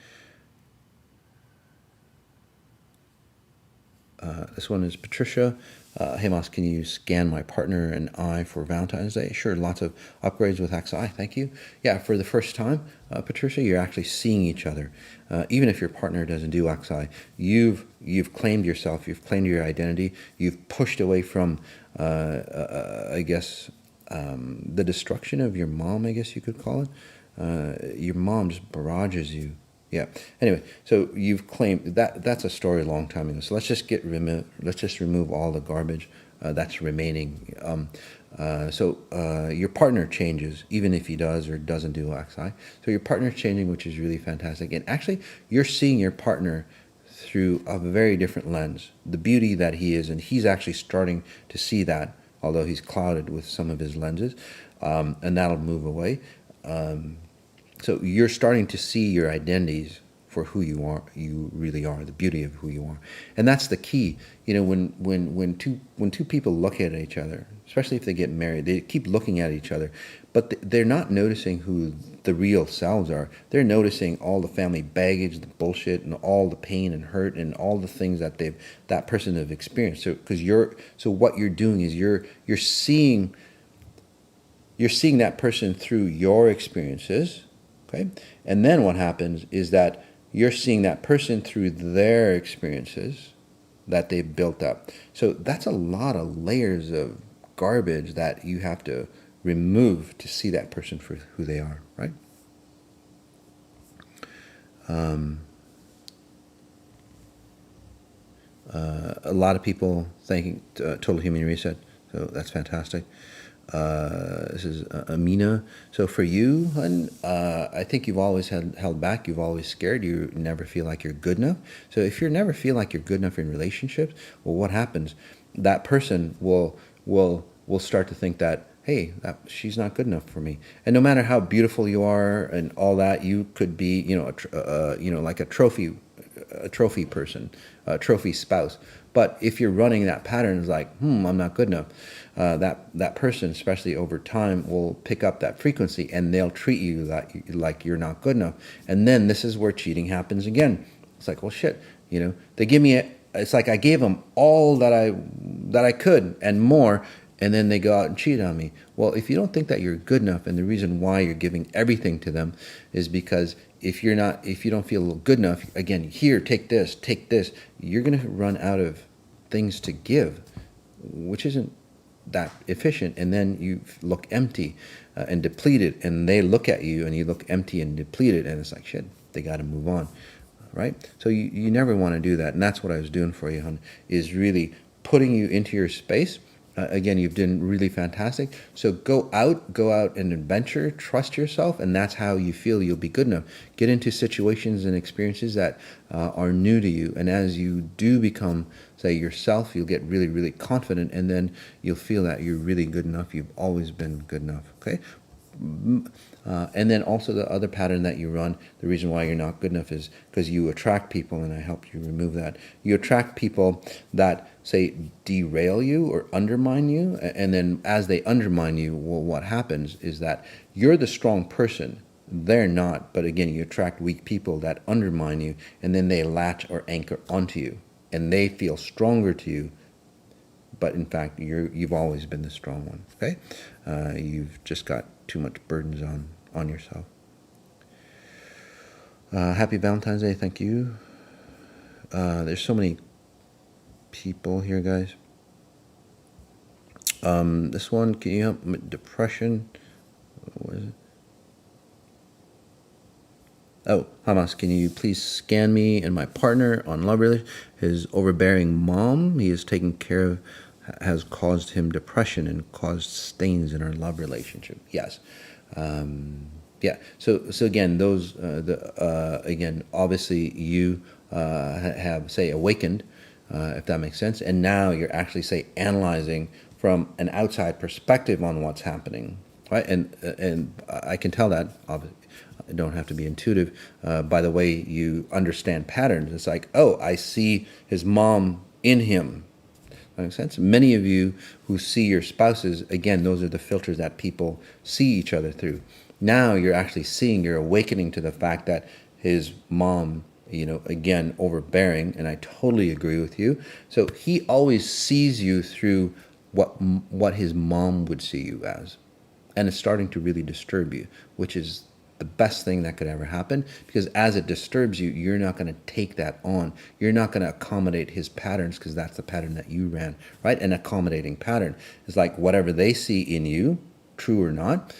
This one is Patricia. Hey, Mas, can you scan my partner and I for Valentine's Day? Sure, lots of upgrades with XI. Thank you. Yeah, for the first time, Patricia, you're actually seeing each other. Even if your partner doesn't do XI, you've claimed yourself, you've claimed your identity, you've pushed away from, I guess, the destruction of your mom, I guess you could call it. Your mom just barrages you. Yeah. Anyway, so you've claimed that's a story a long time ago. So let's just remove all the garbage that's remaining. So your partner changes, even if he does or doesn't do XI. So your partner's changing, which is really fantastic. And actually, you're seeing your partner through a very different lens, the beauty that he is, and he's actually starting to see that, although he's clouded with some of his lenses, and that'll move away. So you're starting to see your identities for who you really are, the beauty of who you are, and that's the key. When two people look at each other, especially if they get married, they keep looking at each other, but they're not noticing who the real selves are. They're noticing all the family baggage, the bullshit, and all the pain and hurt, and all the things that person have experienced. So what you're doing is you're seeing that person through your experiences. Okay, and then what happens is that you're seeing that person through their experiences that they've built up. So that's a lot of layers of garbage that you have to remove to see that person for who they are, right? A lot of people thanking Total Human Reset, so that's fantastic. This is Amina. So for you, hun, I think you've always held back. You've always scared. You never feel like you're good enough. So if you never feel like you're good enough in relationships, well, what happens? That person will start to think that, hey, she's not good enough for me. And no matter how beautiful you are and all that, you could be, like a trophy a trophy person, a trophy spouse. But if you're running that pattern, it's like, I'm not good enough. That person, especially over time, will pick up that frequency, and they'll treat you like you're not good enough. And then this is where cheating happens again. It's like, well, shit, they give me it's like I gave them all that I could and more, and then they go out and cheat on me. Well, if you don't think that you're good enough, and the reason why you're giving everything to them is because if you don't feel good enough, again, here, take this, you're going to run out of things to give, which isn't that efficient, and then you look empty and depleted, and they look at you and you look empty and depleted, and it's like, shit, they got to move on, right? So you never want to do that, and that's what I was doing for you, hon, is really putting you into your space. Again, you've done really fantastic. So go out and adventure, trust yourself, and that's how you feel you'll be good enough. Get into situations and experiences that are new to you, and as you do become, say, yourself, you'll get really, really confident, and then you'll feel that you're really good enough. You've always been good enough, okay? And then also the other pattern that you run, the reason why you're not good enough is because you attract people, and I helped you remove that. You attract people that, say, derail you or undermine you, and then as they undermine you, well, what happens is that you're the strong person. They're not, but again, you attract weak people that undermine you, and then they latch or anchor onto you, and they feel stronger to you, but in fact, you've always been the strong one, okay? You've just got too much burdens on yourself. Happy Valentine's Day, thank you. There's so many people here, guys. This one, can you help with depression? What is it? Oh, Hamas, can you please scan me and my partner on love relationship? His overbearing mom he is taking care of has caused him depression and caused stains in our love relationship. Yes. Yeah. So again, those again, obviously you have, say, awakened, if that makes sense, and now you're actually, say, analyzing from an outside perspective on what's happening, right? And I can tell that. Obviously, I don't have to be intuitive. By the way you understand patterns, it's like, oh, I see his mom in him. That makes sense. Many of you who see your spouses, again, those are the filters that people see each other through. Now you're actually seeing, you're awakening to the fact that his mom, again, overbearing, and I totally agree with you. So he always sees you through what his mom would see you as. And it's starting to really disturb you, which is the best thing that could ever happen, because as it disturbs you, you're not going to take that on. You're not going to accommodate his patterns, because that's the pattern that you ran, right? An accommodating pattern is like whatever they see in you, true or not,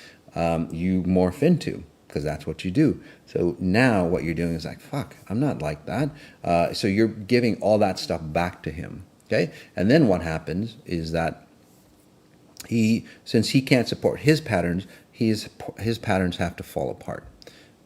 you morph into, because that's what you do. So now what you're doing is like, fuck, I'm not like that. So you're giving all that stuff back to him, okay? And then what happens is that since he can't support his patterns, his patterns have to fall apart,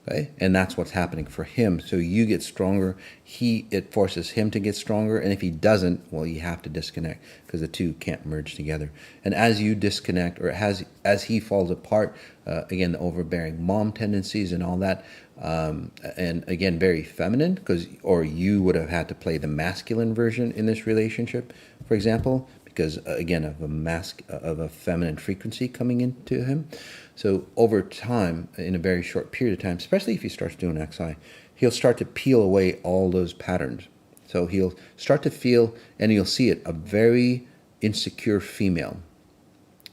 okay? And that's what's happening for him. So you get stronger, it forces him to get stronger, and if he doesn't, well, you have to disconnect, because the two can't merge together. And as you disconnect, or as he falls apart, again, the overbearing mom tendencies and all that, and again, very feminine, or you would have had to play the masculine version in this relationship, for example, because again, of a feminine frequency coming into him. So over time, in a very short period of time, especially if he starts doing XI, he'll start to peel away all those patterns. So he'll start to feel, and you'll see it, a very insecure female.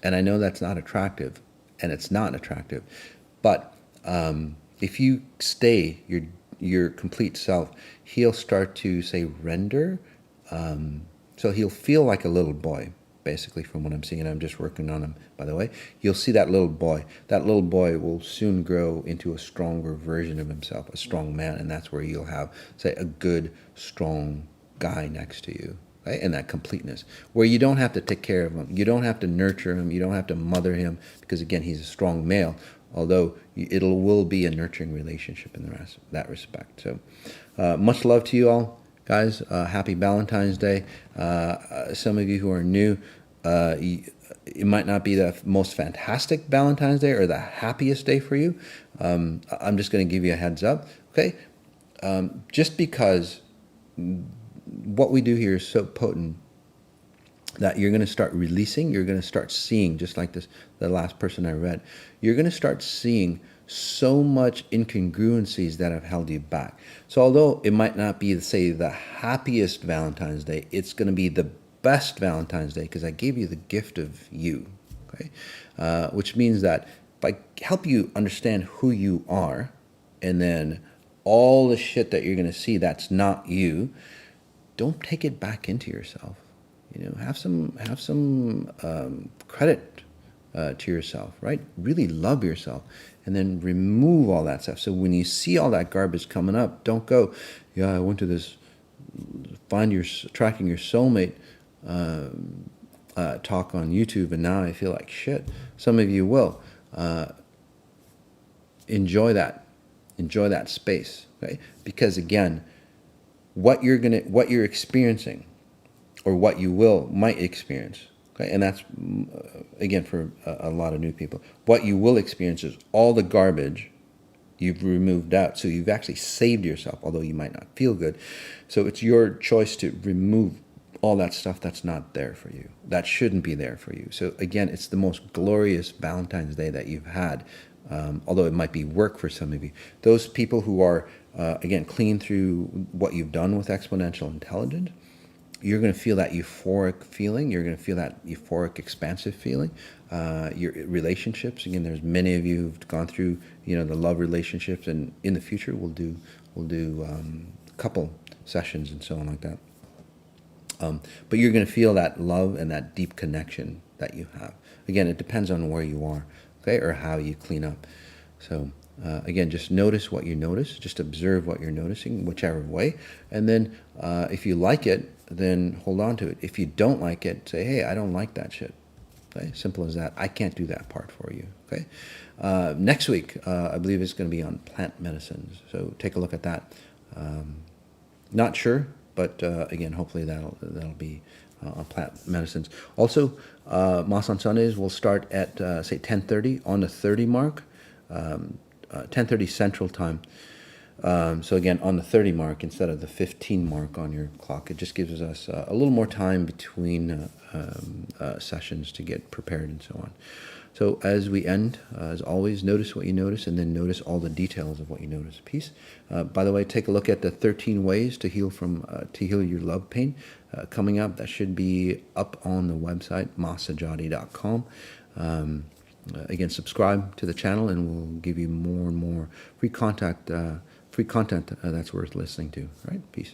And I know that's not attractive, and it's not attractive. But if you stay your complete self, he'll start to, say, render. So he'll feel like a little boy, basically, from what I'm seeing. I'm just working on him, by the way. You'll see that little boy. That little boy will soon grow into a stronger version of himself, a strong man, and that's where you'll have, say, a good, strong guy next to you, right? And that completeness, where you don't have to take care of him. You don't have to nurture him. You don't have to mother him, because, again, he's a strong male, although it will be a nurturing relationship in that respect. So much love to you all. Guys, happy Valentine's Day. Some of you who are new, it might not be the most fantastic Valentine's Day or the happiest day for you. I'm just going to give you a heads up, okay? Just because what we do here is so potent that you're going to start releasing, you're going to start seeing, just like this, the last person I read, you're going to start seeing so much incongruencies that have held you back. So although it might not be, say, the happiest Valentine's Day, it's going to be the best Valentine's Day because I gave you the gift of you, okay? Which means that by help you understand who you are, and then all the shit that you're going to see that's not you, don't take it back into yourself. You know, have some credit to yourself, right? Really love yourself, and then remove all that stuff. So when you see all that garbage coming up, don't go, yeah, I went to this tracking your soulmate talk on YouTube, and now I feel like shit. Some of you will enjoy that space, okay? Because again, what you're experiencing, or what you might experience, okay? And that's again for a lot of new people. What you will experience is all the garbage you've removed out. So you've actually saved yourself, although you might not feel good. So it's your choice to remove all that stuff that's not there for you, that shouldn't be there for you. So again, it's the most glorious Valentine's Day that you've had, although it might be work for some of you. Those people who are, again, clean through what you've done with exponential intelligence, you're going to feel that euphoric feeling. You're going to feel that euphoric, expansive feeling. Your relationships, again, there's many of you who've gone through, the love relationships, and in the future we'll do couple sessions and so on like that. But you're going to feel that love and that deep connection that you have. Again, it depends on where you are, okay, or how you clean up. So again, just notice what you notice. Just observe what you're noticing, whichever way. And then if you like it, then hold on to it. If you don't like it, say, hey, I don't like that shit. Okay, simple as that. I can't do that part for you. Okay. Next week, I believe it's going to be on plant medicines. So take a look at that. Not sure, but again, hopefully that'll be on plant medicines. Also, Mass on Sundays will start at say 10:30 on the 30 mark, 10:30 Central Time. So again, on the 30 mark instead of the 15 mark on your clock. It just gives us a little more time between sessions to get prepared and so on. So as we end, as always, notice what you notice, and then notice all the details of what you notice. Peace. By the way, take a look at the 13 ways to heal your love pain coming up. That should be up on the website, massajady.com. Again, subscribe to the channel, and we'll give you more and more free content that's worth listening to. All right, peace.